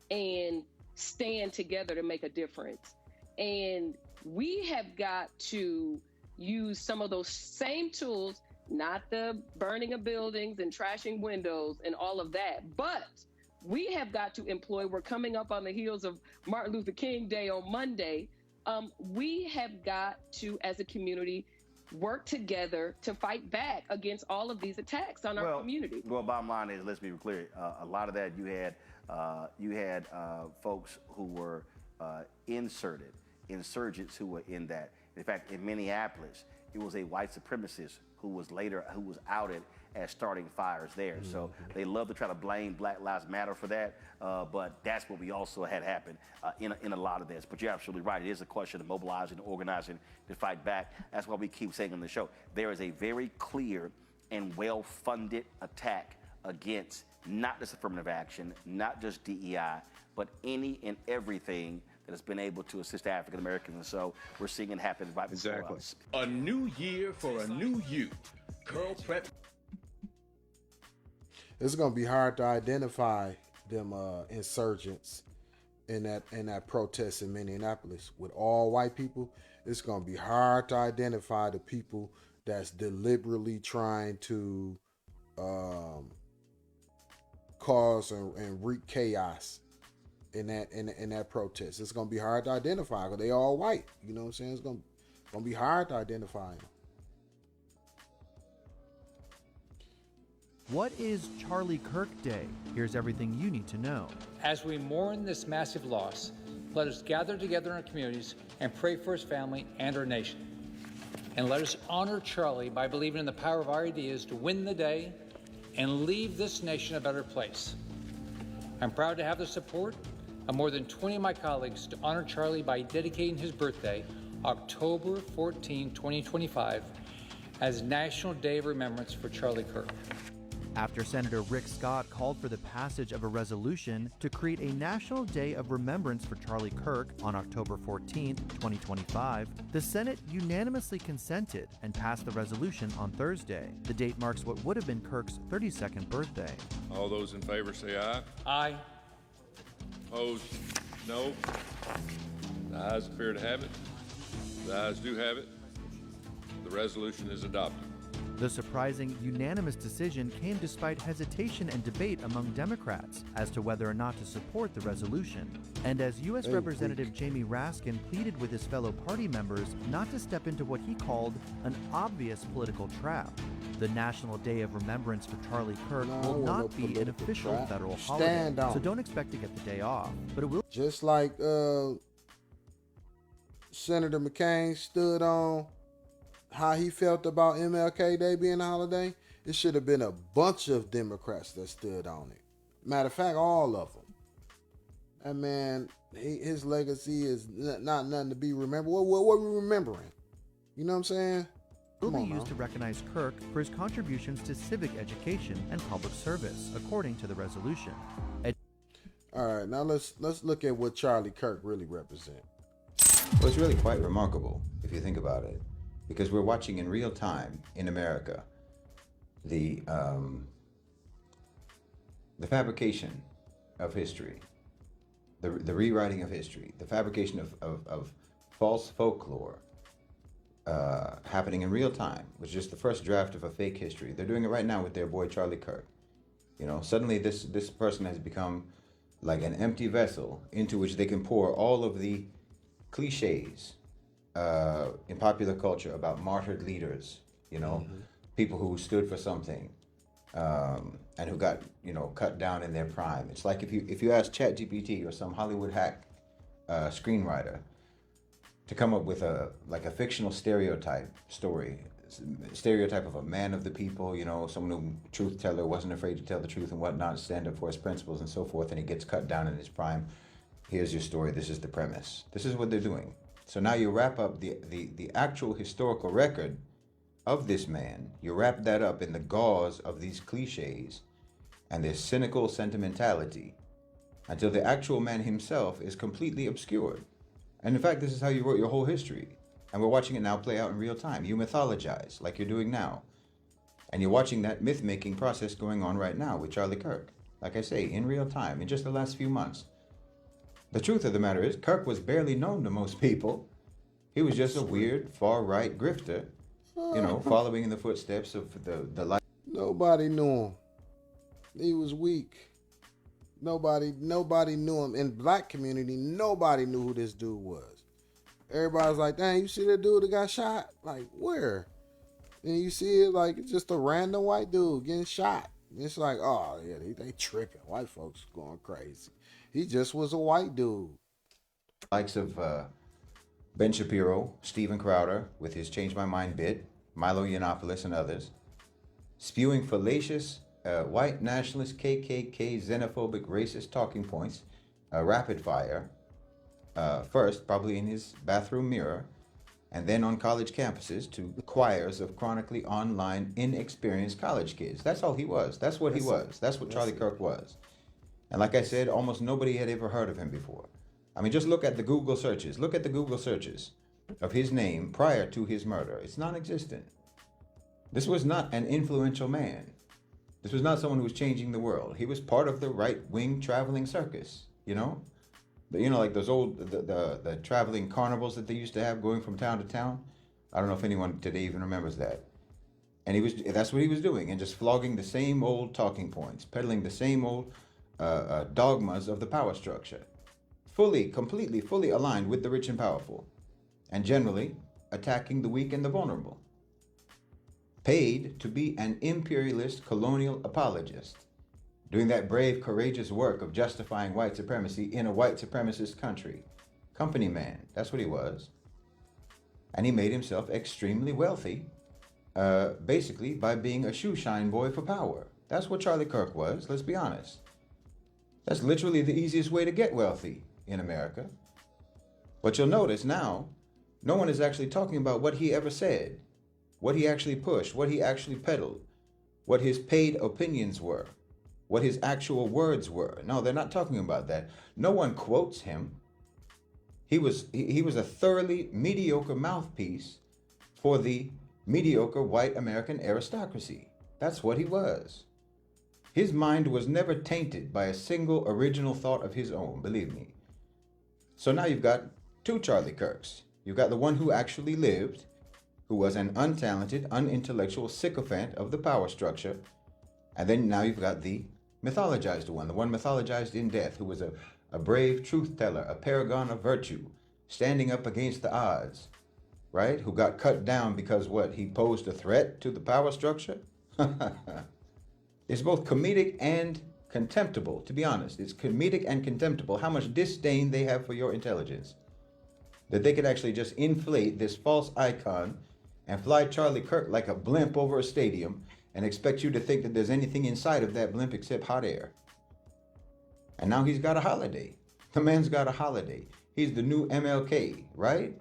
and stand together to make a difference. And we have got to use some of those same tools, not the burning of buildings and trashing windows and all of that, but we have got to employ, we're coming up on the heels of Martin Luther King Day on Monday. We have got to, as a community, work together to fight back against all of these attacks on our community. Well, bottom line is, let's be clear, a lot of that you had folks who were insurgents who were in that. In fact, in Minneapolis, it was a white supremacist who was outed as starting fires there. Mm-hmm. So they love to try to blame Black Lives Matter for that, but that's what we also had happen in a lot of this. But you're absolutely right. It is a question of mobilizing, organizing to fight back. That's why we keep saying on the show, there is a very clear and well-funded attack against not just affirmative action, not just DEI, but any and everything that has been able to assist African Americans. And so we're seeing it happen right before us. A new year for a new you. Curl Prep. It's gonna be hard to identify them insurgents in that protest in Minneapolis. With all white people, it's gonna be hard to identify the people that's deliberately trying to cause and wreak chaos in that protest. It's gonna be hard to identify because they all white. You know what I'm saying? It's gonna be hard to identify them. What is Charlie Kirk Day? Here's everything you need to know. As we mourn this massive loss, let us gather together in our communities and pray for his family and our nation. And let us honor Charlie by believing in the power of our ideas to win the day and leave this nation a better place. I'm proud to have the support of more than 20 of my colleagues to honor Charlie by dedicating his birthday October 14, 2025, as National Day of Remembrance for Charlie Kirk. After Senator Rick Scott called for the passage of a resolution to create a National Day of Remembrance for Charlie Kirk on October 14, 2025, the Senate unanimously consented and passed the resolution on Thursday. The date marks what would have been Kirk's 32nd birthday. All those in favor say aye. Aye. Opposed? No. The ayes appear to have it. The ayes do have it. The resolution is adopted. The surprising unanimous decision came despite hesitation and debate among Democrats as to whether or not to support the resolution. And as U.S. Representative Jamie Raskin pleaded with his fellow party members not to step into what he called an obvious political trap. The National Day of Remembrance for Charlie Kirk will not be an official federal holiday, so don't expect to get the day off. But it will. Just like Senator McCain stood on how he felt about MLK Day being a holiday, it should have been a bunch of Democrats that stood on it. Matter of fact, all of them. That man, his legacy is not nothing to be remembered. What are we remembering? You know what I'm saying? Will be used to recognize Kirk for his contributions to civic education and public service, according to the resolution. All right, now let's look at what Charlie Kirk really represents. Well, it's really quite remarkable if you think about it, because we're watching in real time in America the fabrication of history, the rewriting of history, the fabrication of false folklore happening in real time, which is just the first draft of a fake history. They're doing it right now with their boy Charlie Kirk. You know, suddenly this person has become like an empty vessel into which they can pour all of the cliches in popular culture about martyred leaders, you know, people who stood for something and who got, you know, cut down in their prime. It's like if you ask ChatGPT or some Hollywood hack screenwriter to come up with a fictional stereotype of a man of the people, you know, someone who, truth teller, wasn't afraid to tell the truth and whatnot, stand up for his principles and so forth, and he gets cut down in his prime. Here's your story. This is the premise. This is what they're doing. So now you wrap up the actual historical record of this man. You wrap that up in the gauze of these cliches and this cynical sentimentality until the actual man himself is completely obscured. And in fact, this is how you wrote your whole history. And we're watching it now play out in real time. You mythologize like you're doing now. And you're watching that myth-making process going on right now with Charlie Kirk. Like I say, in real time, in just the last few months. The truth of the matter is, Kirk was barely known to most people. He was just a weird, far-right grifter, you know, following in the footsteps of the life. Nobody knew him. He was weak. Nobody knew him. In black community, nobody knew who this dude was. Everybody was like, dang, you see that dude that got shot? Like, where? And you see it like it's just a random white dude getting shot. It's like, oh, yeah, they tripping. White folks going crazy. He just was a white dude. Likes of Ben Shapiro, Steven Crowder with his Change My Mind bit, Milo Yiannopoulos and others, spewing fallacious white nationalist, KKK, xenophobic, racist talking points, rapid fire, first probably in his bathroom mirror, and then on college campuses to choirs of chronically online, inexperienced college kids. That's all he was. That's what he was. That's what Charlie Kirk was. And like I said, almost nobody had ever heard of him before. I mean, just look at the Google searches. Look at the Google searches of his name prior to his murder. It's non-existent. This was not an influential man. This was not someone who was changing the world. He was part of the right-wing traveling circus, you know? You know, like those old, the traveling carnivals that they used to have going from town to town. I don't know if anyone today even remembers that. And that's what he was doing, and just flogging the same old talking points, peddling the same old dogmas of the power structure. Completely aligned with the rich and powerful. And generally attacking the weak and the vulnerable. Paid to be an imperialist colonial apologist. Doing that brave, courageous work of justifying white supremacy in a white supremacist country. Company man, that's what he was. And he made himself extremely wealthy, basically by being a shoeshine boy for power. That's what Charlie Kirk was, let's be honest. That's literally the easiest way to get wealthy in America. But you'll notice now, No one is actually talking about what he ever said, what he actually pushed, what he actually peddled, what his paid opinions were, what his actual words were. No, they're not talking about that. No one quotes him. He was a thoroughly mediocre mouthpiece for the mediocre white American aristocracy. That's what he was. His mind was never tainted by a single original thought of his own, believe me. So now you've got two Charlie Kirks. You've got the one who actually lived, who was an untalented, unintellectual sycophant of the power structure. And then now you've got the mythologized one, the one mythologized in death, who was a brave truth teller, a paragon of virtue, standing up against the odds, right? Who got cut down because what? He posed a threat to the power structure? It's both comedic and contemptible, to be honest. It's comedic and contemptible how much disdain they have for your intelligence. That they could actually just inflate this false icon and fly Charlie Kirk like a blimp over a stadium and expect you to think that there's anything inside of that blimp except hot air. And now he's got a holiday. The man's got a holiday. He's the new MLK, right?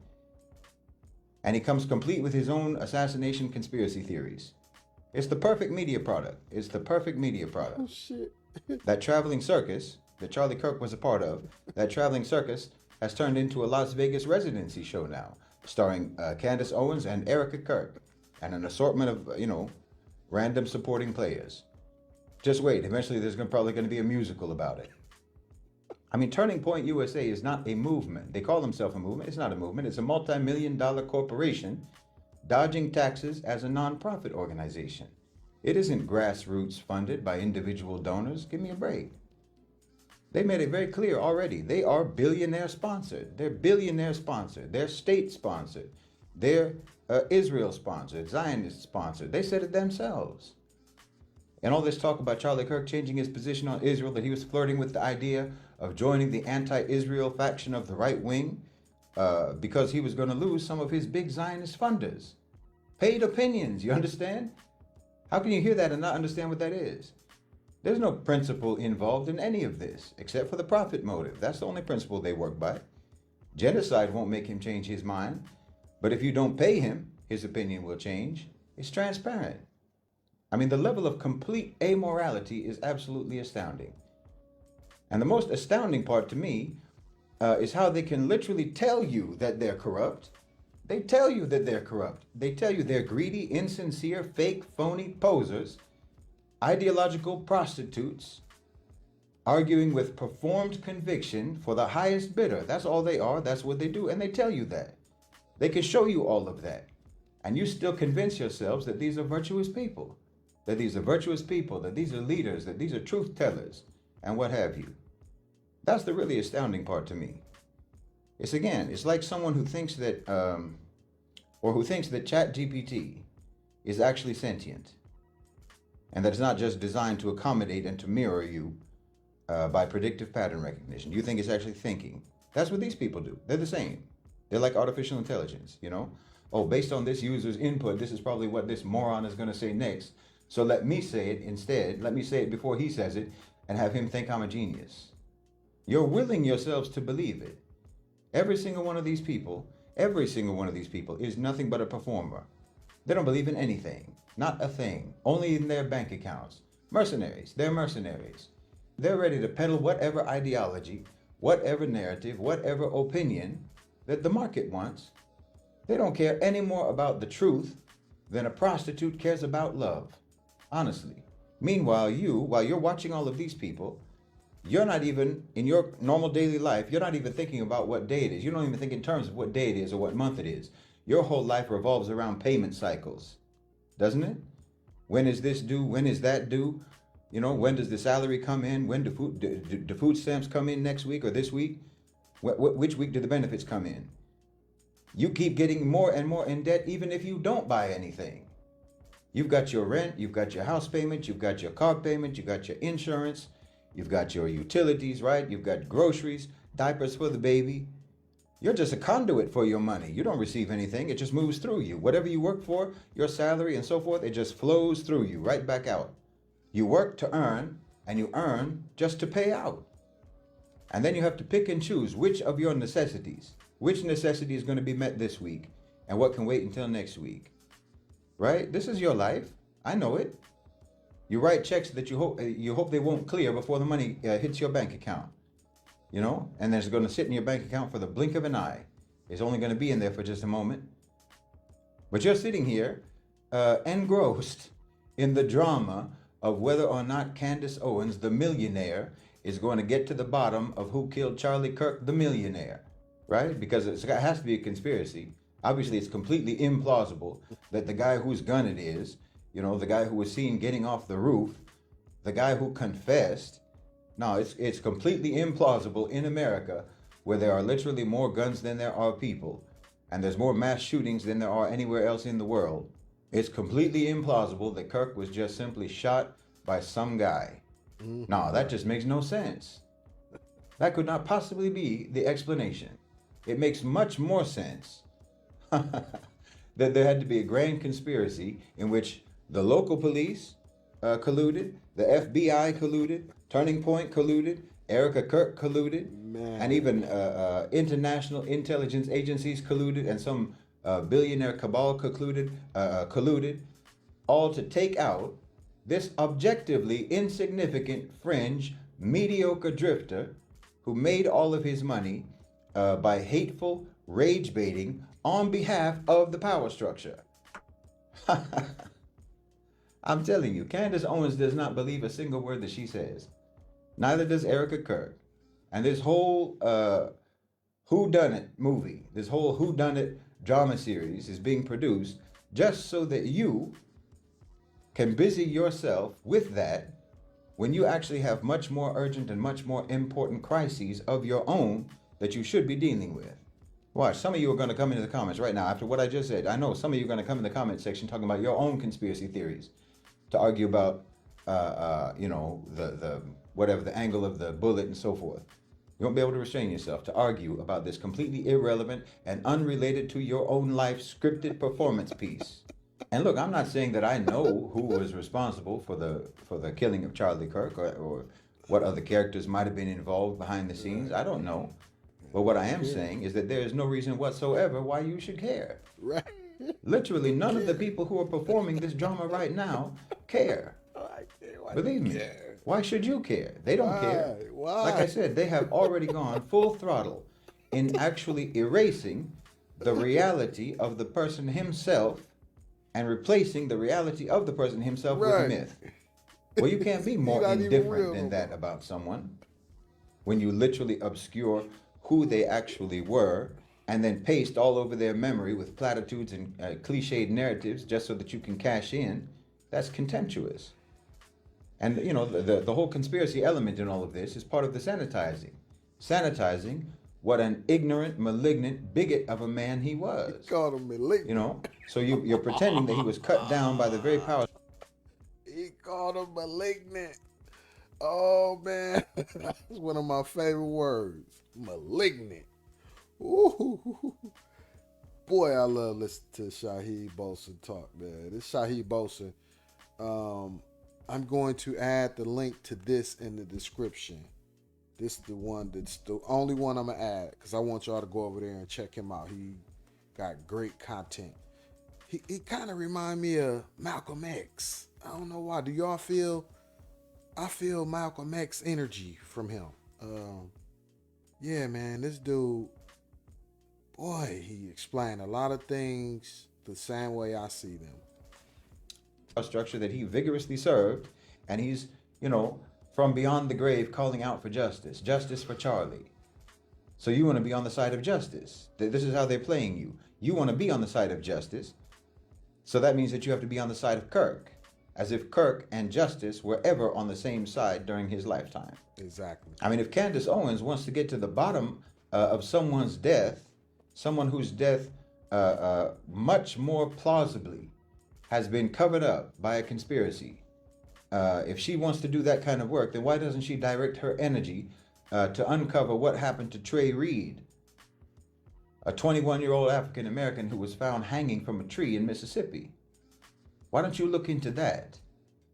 And he comes complete with his own assassination conspiracy theories. It's the perfect media product. It's the perfect media product. Oh, shit. That traveling circus that Charlie Kirk was a part of, that traveling circus has turned into a Las Vegas residency show now, starring Candace Owens and Erica Kirk, and an assortment of, random supporting players. Just wait, eventually there's probably going to be a musical about it. I mean, Turning Point USA is not a movement. They call themselves a movement. It's not a movement. It's a multi-million-dollar corporation dodging taxes as a non-profit organization. It isn't grassroots funded by individual donors. Give me a break. They made it very clear already. They are billionaire sponsored. They're billionaire sponsored. They're state sponsored. They're Israel sponsored, Zionist sponsored. They said it themselves. And all this talk about Charlie Kirk changing his position on Israel, that he was flirting with the idea of joining the anti-Israel faction of the right wing because he was going to lose some of his big Zionist funders. Paid opinions, you understand? How can you hear that and not understand what that is? There's no principle involved in any of this, except for the profit motive. That's the only principle they work by. Genocide won't make him change his mind, but if you don't pay him, his opinion will change. It's transparent. I mean, the level of complete amorality is absolutely astounding. And the most astounding part to me is how they can literally tell you that they're corrupt. They tell you that they're corrupt. They tell you they're greedy, insincere, fake, phony posers, ideological prostitutes, arguing with performed conviction for the highest bidder. That's all they are. That's what they do. And they tell you that. They can show you all of that. And you still convince yourselves that these are virtuous people. That these are virtuous people. That these are leaders. That these are truth tellers. And what have you. That's the really astounding part to me. It's like someone who thinks that, who thinks that ChatGPT is actually sentient. And that it's not just designed to accommodate and to mirror you by predictive pattern recognition. You think it's actually thinking. That's what these people do. They're the same. They're like artificial intelligence, Oh, based on this user's input, this is probably what this moron is going to say next. So let me say it instead. Let me say it before he says it and have him think I'm a genius. You're willing yourselves to believe it. Every single one of these people is nothing but a performer. They don't believe in anything. Not a thing. Only in their bank accounts. Mercenaries. They're mercenaries. They're ready to peddle whatever ideology, whatever narrative, whatever opinion that the market wants. They don't care any more about the truth than a prostitute cares about love. Honestly. Meanwhile, while you're watching all of these people, you're not even, in your normal daily life, you're not even thinking about what day it is. You don't even think in terms of what day it is or what month it is. Your whole life revolves around payment cycles. Doesn't it? When is this due? When is that due? When does the salary come in? When do food stamps come in next week or this week? Which week do the benefits come in? You keep getting more and more in debt even if you don't buy anything. You've got your rent, you've got your house payment, you've got your car payment, you've got your insurance, you've got your utilities, right? You've got groceries, diapers for the baby. You're just a conduit for your money. You don't receive anything. It just moves through you. Whatever you work for, your salary and so forth, it just flows through you right back out. You work to earn, and you earn just to pay out. And then you have to pick and choose which of your necessities, which necessity is going to be met this week and what can wait until next week. Right? This is your life. I know it. You write checks that you hope they won't clear before the money hits your bank account. You know, and it's going to sit in your bank account for the blink of an eye. It's only going to be in there for just a moment. But you're sitting here engrossed in the drama of whether or not Candace Owens, the millionaire, is going to get to the bottom of who killed Charlie Kirk, the millionaire, right? Because it has to be a conspiracy. Obviously, it's completely implausible that the guy whose gun it is, you know, the guy who was seen getting off the roof, the guy who confessed. No, it's completely implausible in America, where there are literally more guns than there are people, and there's more mass shootings than there are anywhere else in the world. It's completely implausible that Kirk was just simply shot by some guy. No, that just makes no sense. That could not possibly be the explanation. It makes much more sense that there had to be a grand conspiracy in which the local police colluded, the FBI colluded, Turning Point colluded, Erica Kirk colluded, and even international intelligence agencies colluded, and some billionaire cabal colluded, all to take out this objectively insignificant, fringe, mediocre drifter who made all of his money by hateful rage baiting on behalf of the power structure. I'm telling you, Candace Owens does not believe a single word that she says. Neither does Erica Kirk. And this whole whodunit movie, this whole whodunit drama series is being produced just so that you can busy yourself with that when you actually have much more urgent and much more important crises of your own that you should be dealing with. Watch, some of you are going to come into the comments right now after what I just said. I know some of you are going to come in the comment section talking about your own conspiracy theories to argue about, you know, the whatever, the angle of the bullet and so forth. You won't be able to restrain yourself to argue about this completely irrelevant and unrelated to your own life scripted performance piece. And look, I'm not saying that I know who was responsible for the killing of Charlie Kirk or what other characters might have been involved behind the scenes. I don't know. But what I am saying is that there is no reason whatsoever why you should care. Right. Literally, none of the people who are performing this drama right now care. Believe me. Why should you care? They don't care. Why? Like I said, they have already gone full throttle in actually erasing the reality of the person himself and replacing the reality of the person himself with a myth. Well, you can't be more indifferent than that about someone when you literally obscure who they actually were and then paste all over their memory with platitudes and cliched narratives just so that you can cash in. That's contemptuous. And, you know, the whole conspiracy element in all of this is part of the sanitizing. Sanitizing what an ignorant, malignant bigot of a man he was. He called him malignant. You know? So you're pretending that he was cut down by the very power. He called him malignant. Oh, man. That's one of my favorite words. Malignant. Ooh. Boy, I love listening to Shaheed Bolson talk, man. This Shaheed Bolson. I'm going to add the link to this in the description. This is the one that's the only one I'm going to add because I want y'all to go over there and check him out. He got great content. He kind of remind me of Malcolm X. I don't know why. Do y'all feel? I feel Malcolm X energy from him. Yeah, man, this dude, boy, he explained a lot of things the same way I see them. A structure that he vigorously served, and he's, you know, from beyond the grave calling out for justice. Justice for Charlie. So you want to be on the side of justice. This is how they're playing you. You want to be on the side of justice. So that means that you have to be on the side of Kirk. As if Kirk and justice were ever on the same side during his lifetime. Exactly. I mean, if Candace Owens wants to get to the bottom of someone's death, someone whose death much more plausibly has been covered up by a conspiracy, if she wants to do that kind of work, then why doesn't she direct her energy to uncover what happened to Trey Reed, a 21-year-old African American who was found hanging from a tree in Mississippi? Why don't you look into that?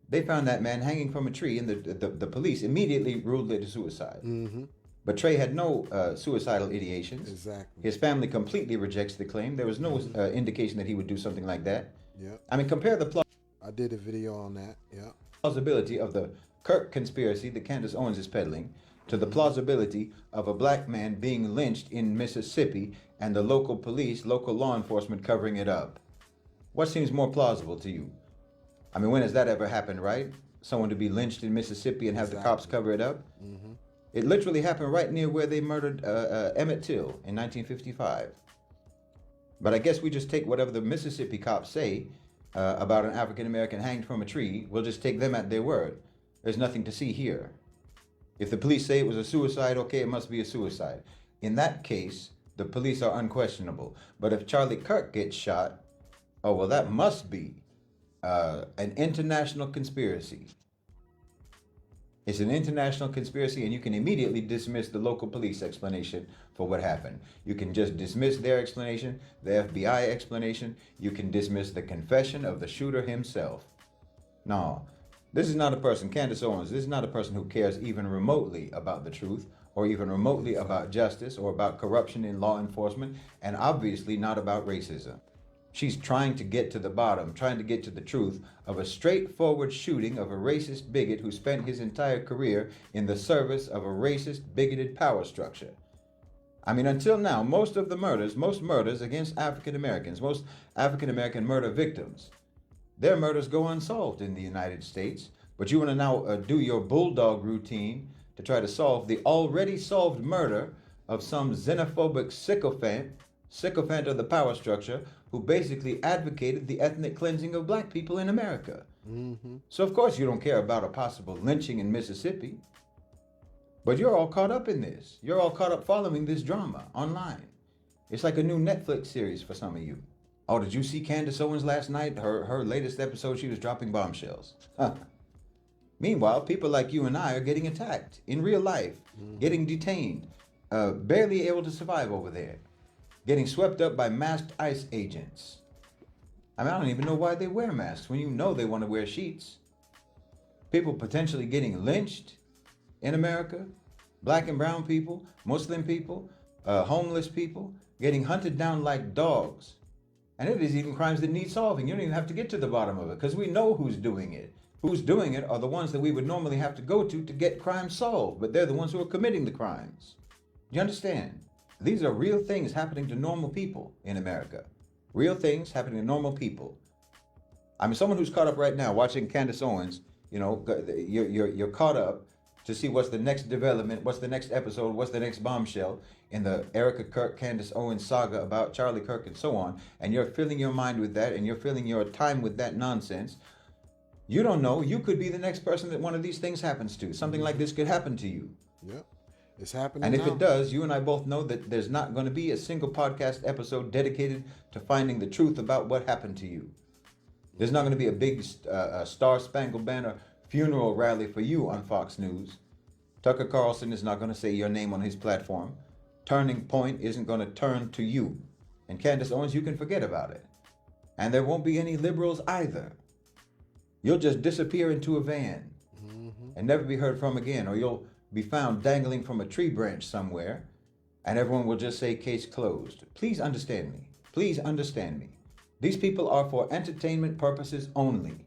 They found that man hanging from a tree, and the police immediately ruled it a suicide. Mm-hmm. But Trey had no suicidal ideations. Exactly. His family completely rejects the claim. There was no indication that he would do something like that. Yep. I mean, compare the I did a video on that. Yeah. plausibility of the Kirk conspiracy that Candace Owens is peddling to the plausibility of a black man being lynched in Mississippi and the local police, local law enforcement covering it up. What seems more plausible to you? I mean, when has that ever happened, right? Someone to be lynched in Mississippi and have the cops cover it up? Mm-hmm. It literally happened right near where they murdered Emmett Till in 1955. But I guess we just take whatever the Mississippi cops say about an African American hanged from a tree. We'll just take them at their word. There's nothing to see here. If the police say it was a suicide, okay, it must be a suicide. In that case, the police are unquestionable. But if Charlie Kirk gets shot, oh, well, that must be an international conspiracy. It's an international conspiracy, and you can immediately dismiss the local police explanation for what happened. You can just dismiss their explanation, the FBI explanation. You can dismiss the confession of the shooter himself. No, this is not a person, Candace Owens, this is not a person who cares even remotely about the truth, or even remotely about justice, or about corruption in law enforcement, and obviously not about racism. She's trying to get to the bottom, trying to get to the truth of a straightforward shooting of a racist bigot who spent his entire career in the service of a racist, bigoted power structure. I mean, until now, most murders against African Americans, most African American murder victims, their murders go unsolved in the United States. But you want to now do your bulldog routine to try to solve the already solved murder of some xenophobic sycophant of the power structure who basically advocated the ethnic cleansing of black people in America. Mm-hmm. So of course you don't care about a possible lynching in Mississippi. But you're all caught up in this. You're all caught up following this drama online. It's like a new Netflix series for some of you. Oh, did you see Candace Owens last night? Her latest episode, she was dropping bombshells. Huh. Meanwhile, people like you and I are getting attacked in real life, getting detained, barely able to survive over there, getting swept up by masked ICE agents. I mean, I don't even know why they wear masks when you know they want to wear sheets. People potentially getting lynched in America, black and brown people, Muslim people, homeless people, getting hunted down like dogs. And it is even crimes that need solving. You don't even have to get to the bottom of it because we know who's doing it. Who's doing it are the ones that we would normally have to go to get crimes solved, but they're the ones who are committing the crimes. Do you understand? These are real things happening to normal people in America. Real things happening to normal people. I mean, someone who's caught up right now watching Candace Owens, you know, you're caught up to see what's the next development, what's the next episode, what's the next bombshell in the Erica Kirk, Candace Owens saga about Charlie Kirk and so on, and you're filling your mind with that and you're filling your time with that nonsense. You don't know, you could be the next person that one of these things happens to. Something like this could happen to you. Yep. It's happening And if now. it does, you and I both know that there's not going to be a single podcast episode dedicated to finding the truth about what happened to you. There's not going to be a big Star-Spangled Banner funeral rally for you on Fox News. Tucker Carlson is not going to say your name on his platform. Turning Point isn't going to turn to you. And Candace Owens, you can forget about it. And there won't be any liberals either. You'll just disappear into a van and never be heard from again, or you'll be found dangling from a tree branch somewhere, and everyone will just say case closed. Please understand me. Please understand me. These people are for entertainment purposes only.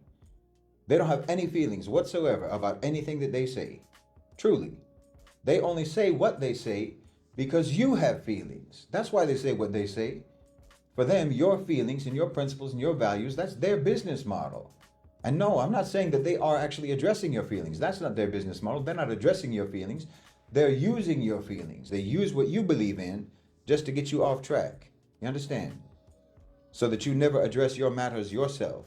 They don't have any feelings whatsoever about anything that they say. Truly. They only say what they say because you have feelings. That's why they say what they say. For them, your feelings and your principles and your values, that's their business model. And no, I'm not saying that they are actually addressing your feelings. That's not their business model. They're not addressing your feelings. They're using your feelings. They use what you believe in just to get you off track. You understand? So that you never address your matters yourself.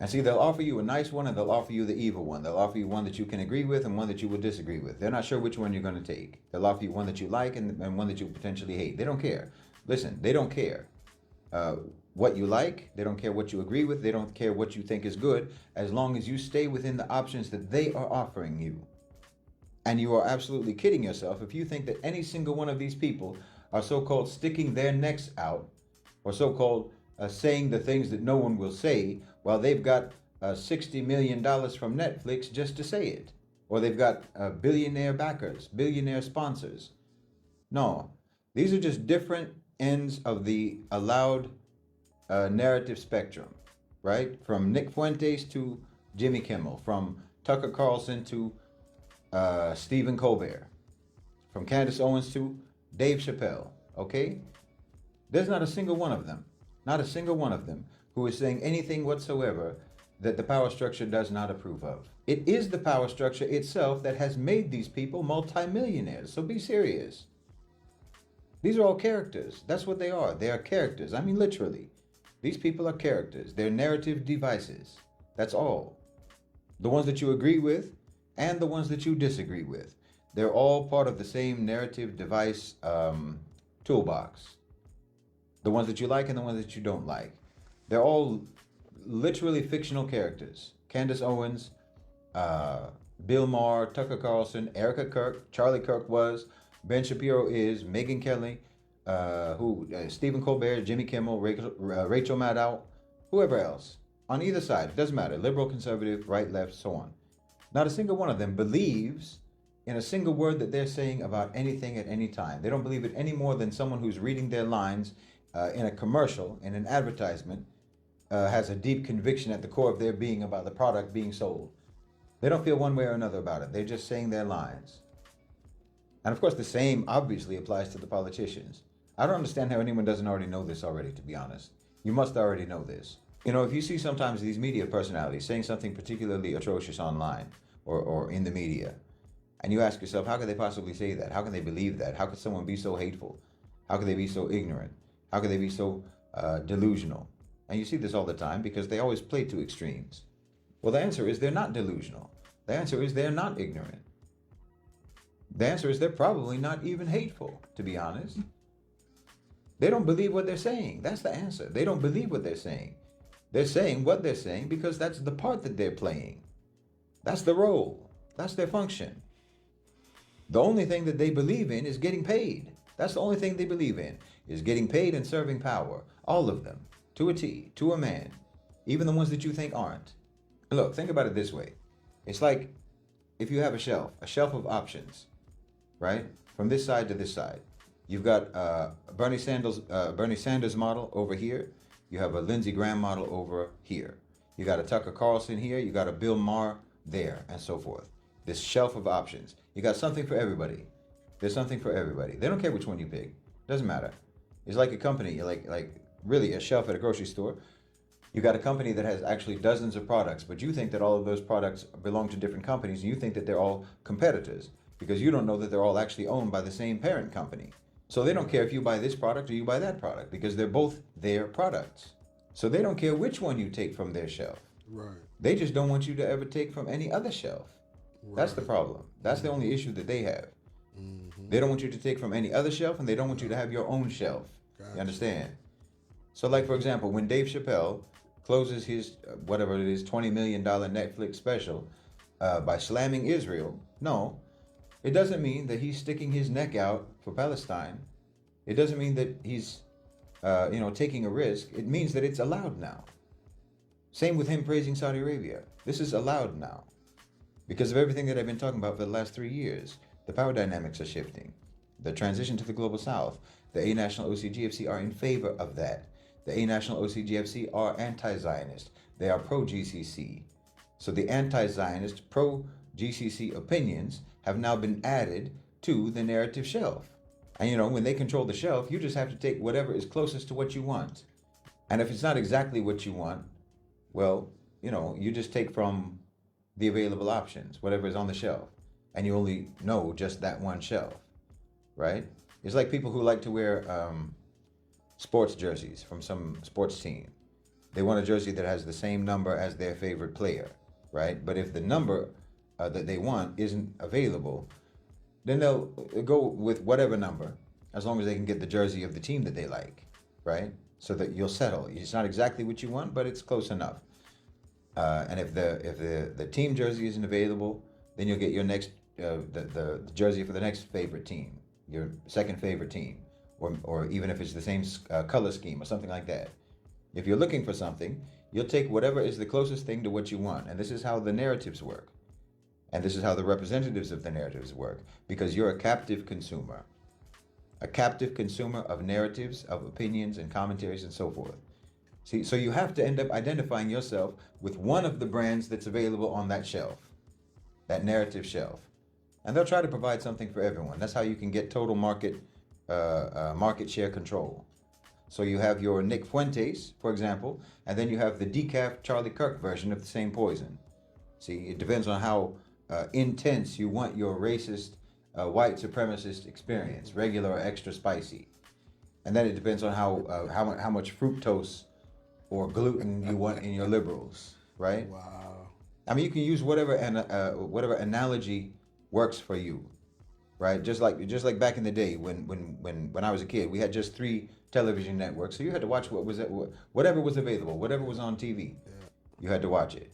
And see, they'll offer you a nice one and they'll offer you the evil one. They'll offer you one that you can agree with and one that you will disagree with. They're not sure which one you're going to take. They'll offer you one that you like and one that you potentially hate. They don't care. Listen, they don't care what you like. They don't care what you agree with. They don't care what you think is good, as long as you stay within the options that they are offering you. And you are absolutely kidding yourself if you think that any single one of these people are so-called sticking their necks out, or so-called saying the things that no one will say, while they've got $60 million from Netflix just to say it. or they've got billionaire backers, billionaire sponsors. No, these are just different ends of the allowed narrative spectrum, right? From Nick Fuentes to Jimmy Kimmel, from Tucker Carlson to Stephen Colbert, from Candace Owens to Dave Chappelle, okay? There's not a single one of them, who is saying anything whatsoever that the power structure does not approve of. It is the power structure itself that has made these people multimillionaires, so be serious. These are all characters. That's what they are. They are characters. I mean, literally. These people are characters. They're narrative devices. That's all. The ones that you agree with and the ones that you disagree with. They're all part of the same narrative device toolbox. The ones that you like and the ones that you don't like. They're all literally fictional characters. Candace Owens, Bill Maher, Tucker Carlson, Erica Kirk, Charlie Kirk was, Ben Shapiro is, Megyn Kelly, Stephen Colbert, Jimmy Kimmel, Rachel Maddow, whoever else. On either side, it doesn't matter. Liberal, conservative, right, left, so on. Not a single one of them believes in a single word that they're saying about anything at any time. They don't believe it any more than someone who's reading their lines in a commercial, in an advertisement, has a deep conviction at the core of their being about the product being sold. They don't feel one way or another about it. They're just saying their lines. And of course, the same obviously applies to the politicians. I don't understand how anyone doesn't already know this already, to be honest. You must already know this. You know, if you see sometimes these media personalities saying something particularly atrocious online or in the media, and you ask yourself, how could they possibly say that? How can they believe that? How could someone be so hateful? How could they be so ignorant? How could they be so delusional? And you see this all the time because they always play to extremes. Well, the answer is they're not delusional. The answer is they're not ignorant. The answer is they're probably not even hateful, to be honest. They don't believe what they're saying. That's the answer. They don't believe what they're saying. They're saying what they're saying because that's the part that they're playing. That's the role. That's their function. The only thing that they believe in is getting paid. That's the only thing they believe in, is getting paid and serving power. All of them. To a T. To a man. Even the ones that you think aren't. Look, think about it this way. It's like if you have a shelf of options, right? From this side to this side. You've got Bernie Sanders model over here. You have a Lindsey Graham model over here. You got a Tucker Carlson here. You got a Bill Maher there, and so forth. This shelf of options. You got something for everybody. There's something for everybody. They don't care which one you pick. Doesn't matter. It's like a company, like really a shelf at a grocery store. You got a company that has actually dozens of products, but you think that all of those products belong to different companies, and you think that they're all competitors because you don't know that they're all actually owned by the same parent company. So they don't care if you buy this product or you buy that product because they're both their products. So they don't care which one you take from their shelf. Right. They just don't want you to ever take from any other shelf. Right. That's the problem. That's the only issue that they have. Mm-hmm. They don't want you to take from any other shelf, and they don't want you to have your own shelf. Gotcha. You understand? So like, for example, when Dave Chappelle closes his, whatever it is, $20 million Netflix special by slamming Israel, no, it doesn't mean that he's sticking his neck out for Palestine. It doesn't mean that he's, taking a risk. It means that it's allowed now. Same with him praising Saudi Arabia. This is allowed now. Because of everything that I've been talking about for the last 3 years. The power dynamics are shifting. The transition to the global south. The A-National OCGFC are in favor of that. The A-National OCGFC are anti-Zionist. They are pro-GCC. So the anti-Zionist, pro-GCC opinions have now been added to the narrative shelf. And when they control the shelf, you just have to take whatever is closest to what you want. And if it's not exactly what you want, well, you just take from the available options, whatever is on the shelf. And you only know just that one shelf, right? It's like people who like to wear sports jerseys from some sports team. They want a jersey that has the same number as their favorite player, right? But if the number that they want isn't available, then they'll go with whatever number, as long as they can get the jersey of the team that they like, right? So that you'll settle. It's not exactly what you want, but it's close enough. And if the team jersey isn't available, then you'll get your next the jersey for the next favorite team, your second favorite team, or even if it's the same color scheme or something like that. If you're looking for something, you'll take whatever is the closest thing to what you want, and this is how the narratives work. And this is how the representatives of the narratives work, because you're a captive consumer of narratives, of opinions and commentaries and so forth. See, so you have to end up identifying yourself with one of the brands that's available on that shelf, that narrative shelf. And they'll try to provide something for everyone. That's how you can get total market share control. So you have your Nick Fuentes, for example, and then you have the decaf Charlie Kirk version of the same poison. See, it depends on how intense you want your racist, white supremacist experience, regular or extra spicy. And then it depends on how much fructose or gluten you want in your liberals, right? Wow. I mean, you can use whatever analogy works for you, right? Just like back in the day when I was a kid, we had just 3 television networks, so you had to watch whatever was available, whatever was on TV. Yeah. You had to watch it.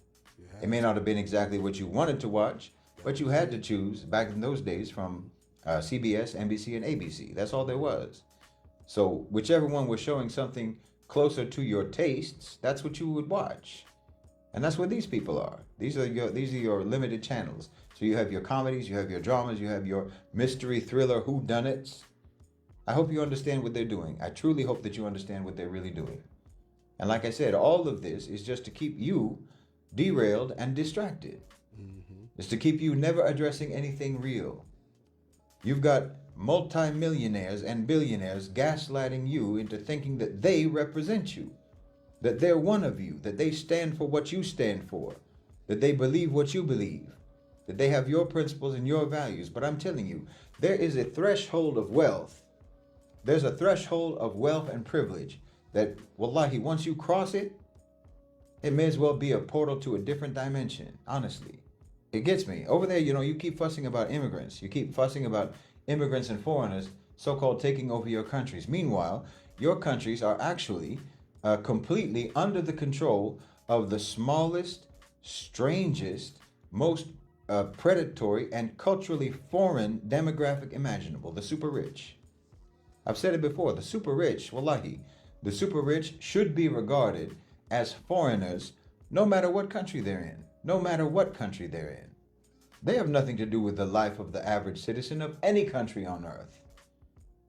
It may not have been exactly what you wanted to watch, but you had to choose back in those days from CBS, NBC, and ABC. That's all there was. So whichever one was showing something closer to your tastes, that's what you would watch. And that's what these people are. These are your limited channels. So you have your comedies, you have your dramas, you have your mystery thriller whodunits. I hope you understand what they're doing. I truly hope that you understand what they're really doing. And like I said, all of this is just to keep you derailed and distracted. It's to keep you never addressing anything real. You've got multimillionaires and billionaires gaslighting you into thinking that they represent you, that they're one of you, that they stand for what you stand for, that they believe what you believe, that they have your principles and your values. But I'm telling you, there is a threshold of wealth. There's a threshold of wealth and privilege that, wallahi, once you cross it, it may as well be a portal to a different dimension, honestly. It gets me. Over there, you keep fussing about immigrants. You keep fussing about immigrants and foreigners, so-called taking over your countries. Meanwhile, your countries are actually completely under the control of the smallest, strangest, most predatory and culturally foreign demographic imaginable, the super rich. I've said it before, the super rich, wallahi, the super rich should be regarded as foreigners no matter what country they're in. No matter what country they're in. They have nothing to do with the life of the average citizen of any country on earth.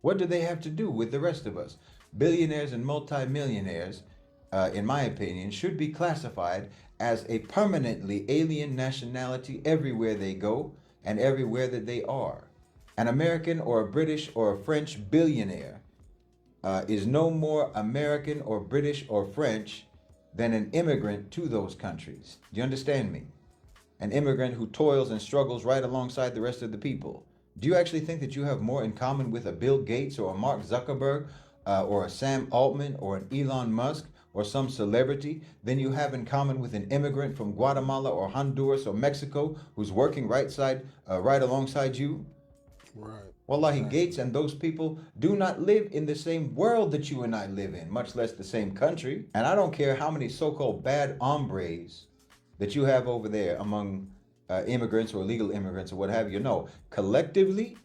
What do they have to do with the rest of us? Billionaires and multimillionaires, in my opinion, should be classified as a permanently alien nationality everywhere they go and everywhere that they are. An American or a British or a French billionaire is no more American or British or French than an immigrant to those countries. Do you understand me? An immigrant who toils and struggles right alongside the rest of the people. Do you actually think that you have more in common with a Bill Gates or a Mark Zuckerberg or a Sam Altman or an Elon Musk or some celebrity than you have in common with an immigrant from Guatemala or Honduras or Mexico who's working right alongside you? Right. Wallahi, Gates and those people do not live in the same world that you and I live in, much less the same country. And I don't care how many so-called bad hombres that you have over there among immigrants or illegal immigrants or what have you. No, collectively,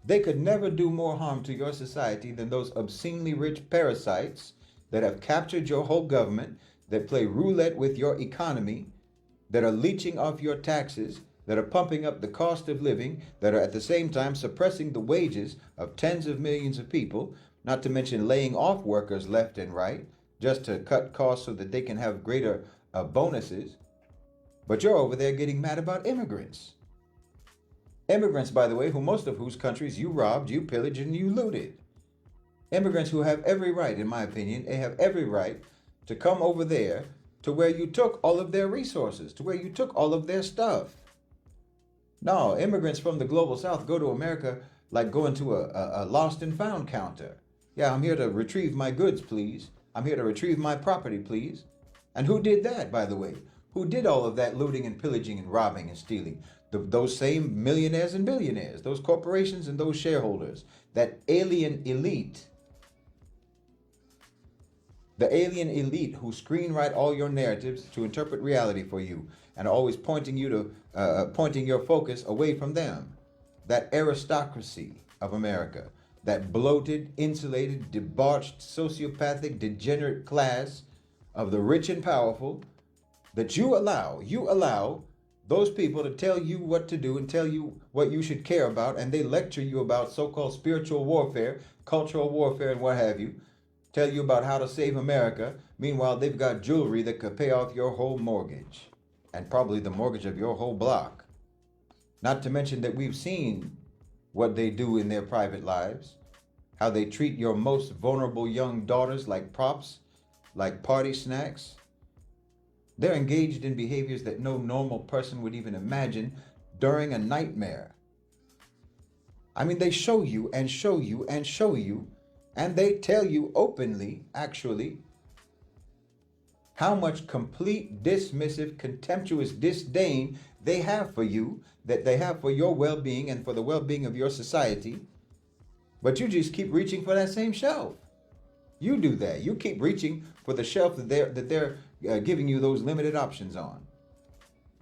they could never do more harm to your society than those obscenely rich parasites that have captured your whole government, that play roulette with your economy, that are leeching off your taxes, that are pumping up the cost of living, that are at the same time suppressing the wages of tens of millions of people, not to mention laying off workers left and right, just to cut costs so that they can have greater bonuses. But you're over there getting mad about immigrants. Immigrants, by the way, most of whose countries you robbed, you pillaged, and you looted. Immigrants who have every right, in my opinion, they have every right to come over there to where you took all of their resources, to where you took all of their stuff. No, immigrants from the global south go to America like going to a lost and found counter. Yeah, I'm here to retrieve my goods, please. I'm here to retrieve my property, please. And who did that, by the way? Who did all of that looting and pillaging and robbing and stealing? Those same millionaires and billionaires, those corporations and those shareholders, that alien elite. The alien elite who screenwrite all your narratives to interpret reality for you and always pointing your focus away from them. That aristocracy of America, that bloated, insulated, debauched, sociopathic, degenerate class of the rich and powerful that you allow those people to tell you what to do and tell you what you should care about, and they lecture you about so-called spiritual warfare, cultural warfare, and what have you, tell you about how to save America. Meanwhile, they've got jewelry that could pay off your whole mortgage, and probably the mortgage of your whole block. Not to mention that we've seen what they do in their private lives, how they treat your most vulnerable young daughters like props, like party snacks. They're engaged in behaviors that no normal person would even imagine during a nightmare. I mean, they show you and show you and show you, and they tell you openly, actually, how much complete, dismissive, contemptuous disdain they have for you, that they have for your well-being and for the well-being of your society. But you just keep reaching for that same shelf. You do that. You keep reaching for the shelf that they're giving you those limited options on.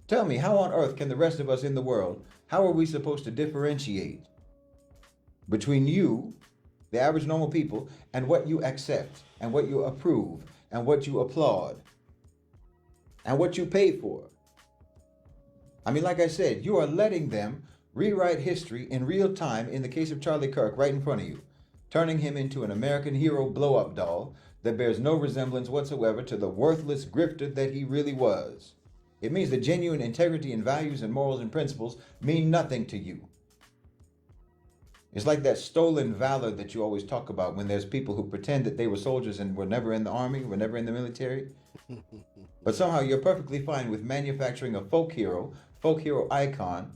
Tell me, how on earth can the rest of us in the world, how are we supposed to differentiate between you, the average normal people, and what you accept, and what you approve, and what you applaud, and what you pay for? I mean, like I said, you are letting them rewrite history in real time in the case of Charlie Kirk right in front of you, turning him into an American hero blow-up doll that bears no resemblance whatsoever to the worthless grifter that he really was. It means that genuine integrity and values and morals and principles mean nothing to you. It's like that stolen valor that you always talk about when there's people who pretend that they were soldiers and were never in the army, were never in the military. But somehow you're perfectly fine with manufacturing a folk hero icon,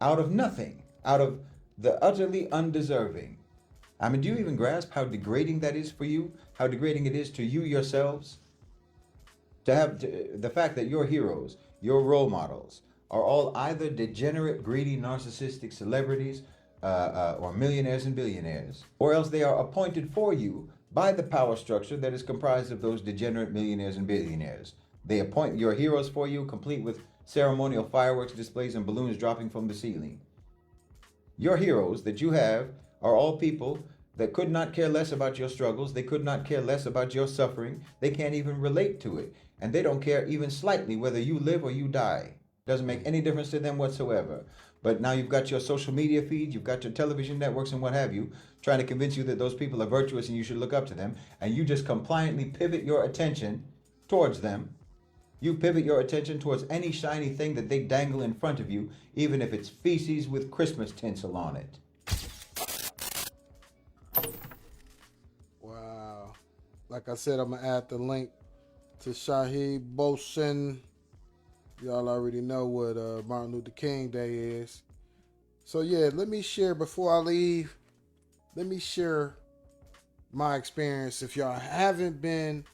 out of nothing, out of the utterly undeserving. I mean, do you even grasp how degrading that is for you? How degrading it is to you yourselves? To have the fact that your heroes, your role models, are all either degenerate, greedy, narcissistic celebrities, or millionaires and billionaires, or else they are appointed for you by the power structure that is comprised of those degenerate millionaires and billionaires. They appoint your heroes for you, complete with ceremonial fireworks displays and balloons dropping from the ceiling. Your heroes that you have are all people that could not care less about your struggles. They could not care less about your suffering. They can't even relate to it. And they don't care even slightly whether you live or you die. Doesn't make any difference to them whatsoever. But now you've got your social media feeds, you've got your television networks and what have you, trying to convince you that those people are virtuous and you should look up to them. And you just compliantly pivot your attention towards them. You pivot your attention towards any shiny thing that they dangle in front of you, even if it's feces with Christmas tinsel on it. Wow. Like I said, I'm going to add the link to Shahid Bosen. Y'all already know what Martin Luther King Day is. So yeah, let me share, before I leave, let me share my experience. If y'all haven't been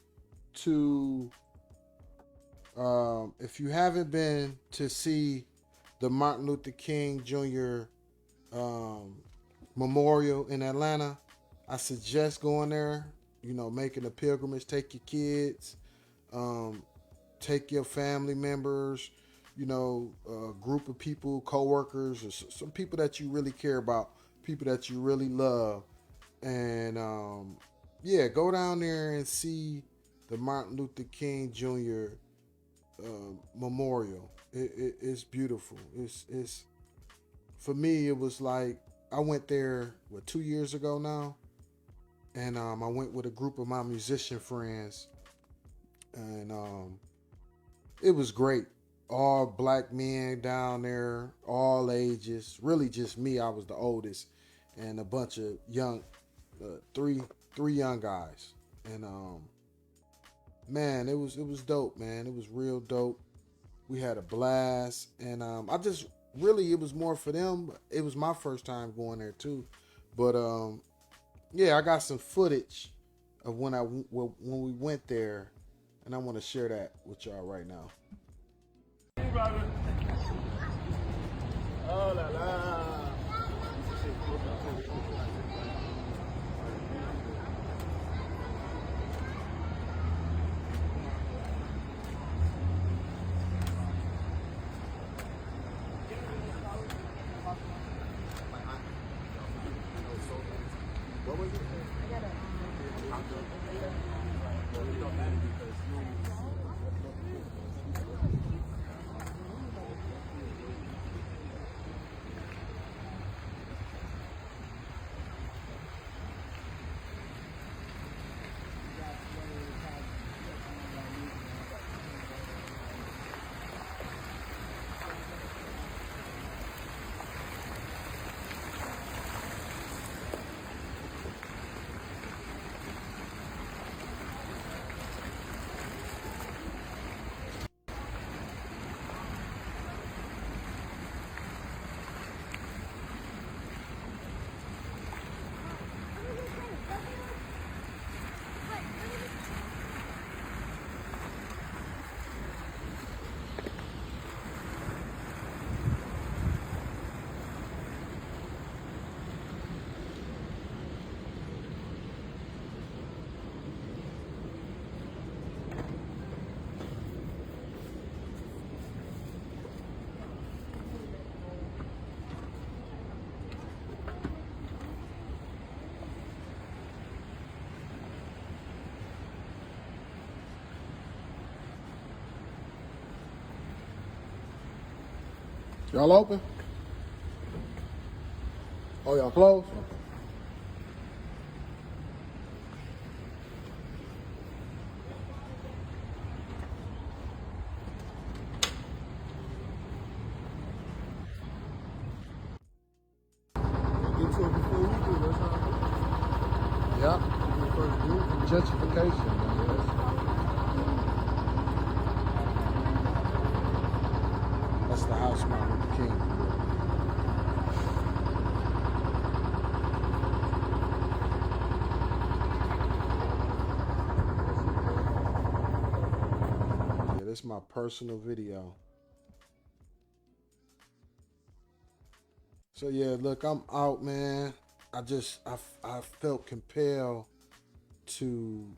to see the Martin Luther King Jr. Memorial in Atlanta, I suggest going there, making a pilgrimage. Take your kids, take your family members, a group of people, co-workers, or some people that you really care about, people that you really love. And go down there and see the Martin Luther King Jr. Memorial. It's beautiful. It's for me, it was like, I went there 2 years ago now, and I went with a group of my musician friends, and it was great. All black men down there, all ages. Really just me. I was the oldest, and a bunch of young, three young guys. And man, it was dope, man. It was real dope. We had a blast, and it was more for them. It was my first time going there too, but I got some footage of when we went there, and I want to share that with y'all right now. Oh la la. What was it? Y'all open? Oh, y'all closed? Get to it before we do. That's how Yeah. we first do it. Gentrification, man. That's the house Martin Luther King. Yeah, this is my personal video. So yeah, look, I'm out, man. I felt compelled to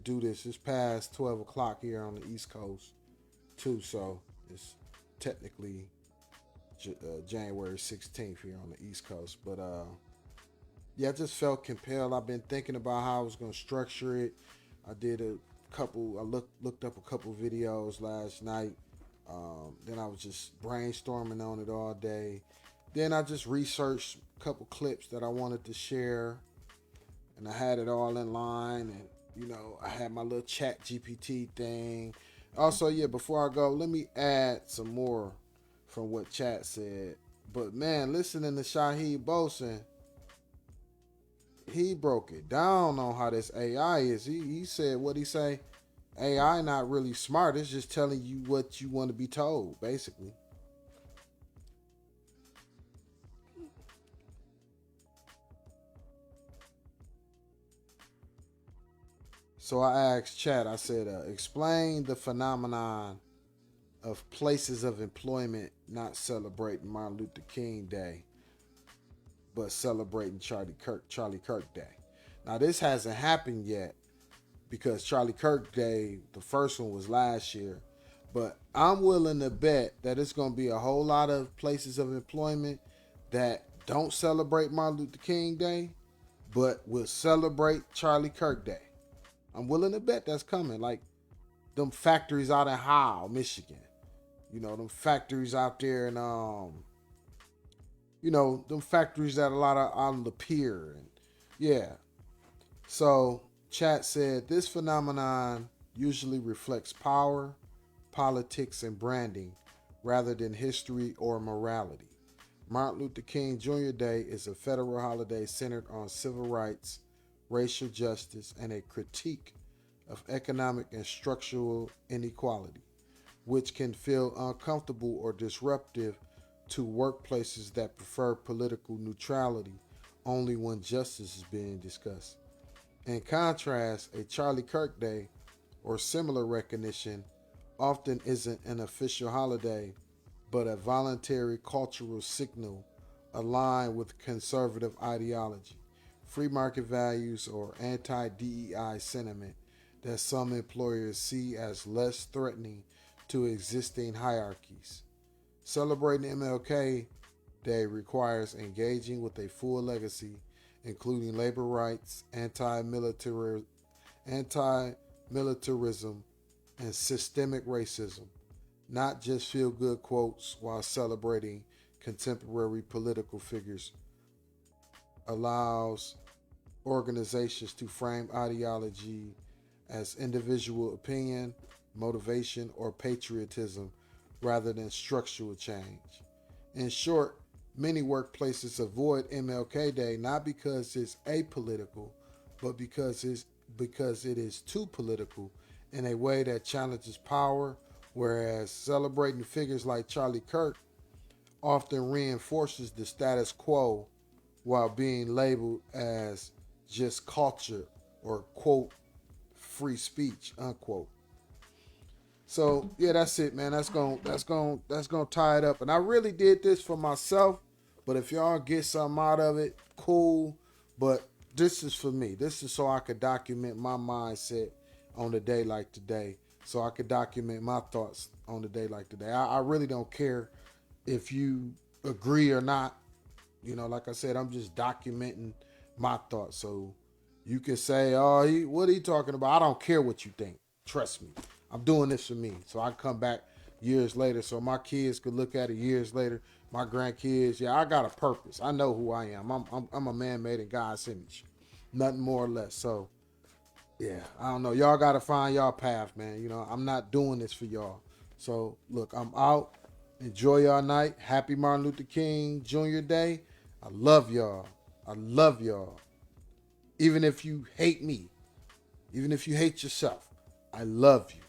do this. It's past 12 o'clock here on the East Coast too, so it's technically January 16th here on the East Coast. But yeah, I just felt compelled. I've been thinking about how I was gonna structure it. I did a couple. I looked up a couple videos last night. Then I was just brainstorming on it all day. Then I just researched a couple clips that I wanted to share, and I had it all in line. And you know, I had my little Chat GPT thing. Also, yeah, before I go, let me add some more from what Chat said. But man, listening to Shaheed Bosun, he broke it down on how this AI is. He said, what he say? AI not really smart. It's just telling you what you want to be told, basically. So I asked Chat, I said, explain the phenomenon of places of employment not celebrating Martin Luther King Day, but celebrating Charlie Kirk Day. Now, this hasn't happened yet because Charlie Kirk Day, the first one was last year. But I'm willing to bet that it's going to be a whole lot of places of employment that don't celebrate Martin Luther King Day, but will celebrate Charlie Kirk Day. I'm willing to bet that's coming. Like them factories out in Howe, Michigan. You know, them factories out there in, you know, them factories that a lot of on the pier. And yeah. So Chat said this phenomenon usually reflects power, politics, and branding rather than history or morality. Martin Luther King Jr. Day is a federal holiday centered on civil rights, racial justice, and a critique of economic and structural inequality, which can feel uncomfortable or disruptive to workplaces that prefer political neutrality only when justice is being discussed. In contrast, a Charlie Kirk Day or similar recognition often isn't an official holiday, but a voluntary cultural signal aligned with conservative ideology, free market values, or anti-DEI sentiment that some employers see as less threatening to existing hierarchies. Celebrating MLK Day requires engaging with a full legacy, including labor rights, anti-militarism, and systemic racism, not just feel-good quotes while celebrating contemporary political figures. Allows organizations to frame ideology as individual opinion, motivation, or patriotism rather than structural change. In short, many workplaces avoid MLK Day not because it's apolitical, but because it is too political in a way that challenges power, whereas celebrating figures like Charlie Kirk often reinforces the status quo while being labeled as just culture or quote free speech unquote. So yeah, that's it, man. That's gonna tie it up. And I really did this for myself, but if y'all get something out of it, cool. But this is for me. This is so I could document my mindset on a day like today. So I could document my thoughts on a day like today. I really don't care if you agree or not. You know, like I said, I'm just documenting my thoughts. So you can say, oh, what are you talking about? I don't care what you think. Trust me. I'm doing this for me. So I can come back years later, so my kids could look at it years later. My grandkids, yeah, I got a purpose. I know who I am. I'm a man made in God's image, nothing more or less. So, yeah, I don't know. Y'all got to find y'all path, man. You know, I'm not doing this for y'all. So, look, I'm out. Enjoy y'all night. Happy Martin Luther King Jr. Day. I love y'all. I love y'all. Even if you hate me, even if you hate yourself, I love you.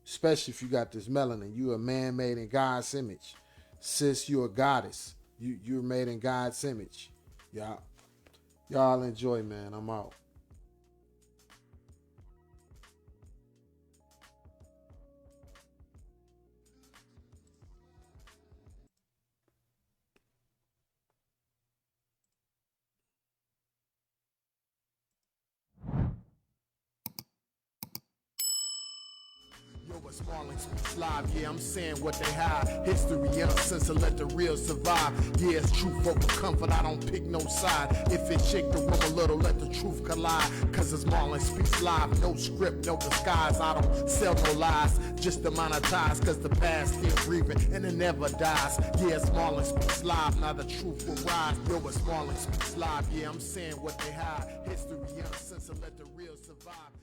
Especially if you got this melanin. You a man made in God's image. Sis, you a goddess. You're made in God's image. Y'all enjoy, man. I'm out. It's Marlon Speaks Live, yeah, I'm saying what they hide. History, innocence, and let the real survive. Yeah, it's truth over comfort, I don't pick no side. If it shake the room a little, let the truth collide. Cause it's Marlon Speaks Live, no script, no disguise. I don't sell no lies, just to monetize. Cause the past still breathing and it never dies. Yeah, it's Marlon Speaks Live, now the truth will rise. Yo, it's Marlon Speaks Live, yeah, I'm saying what they hide. History, innocence, and let the real survive.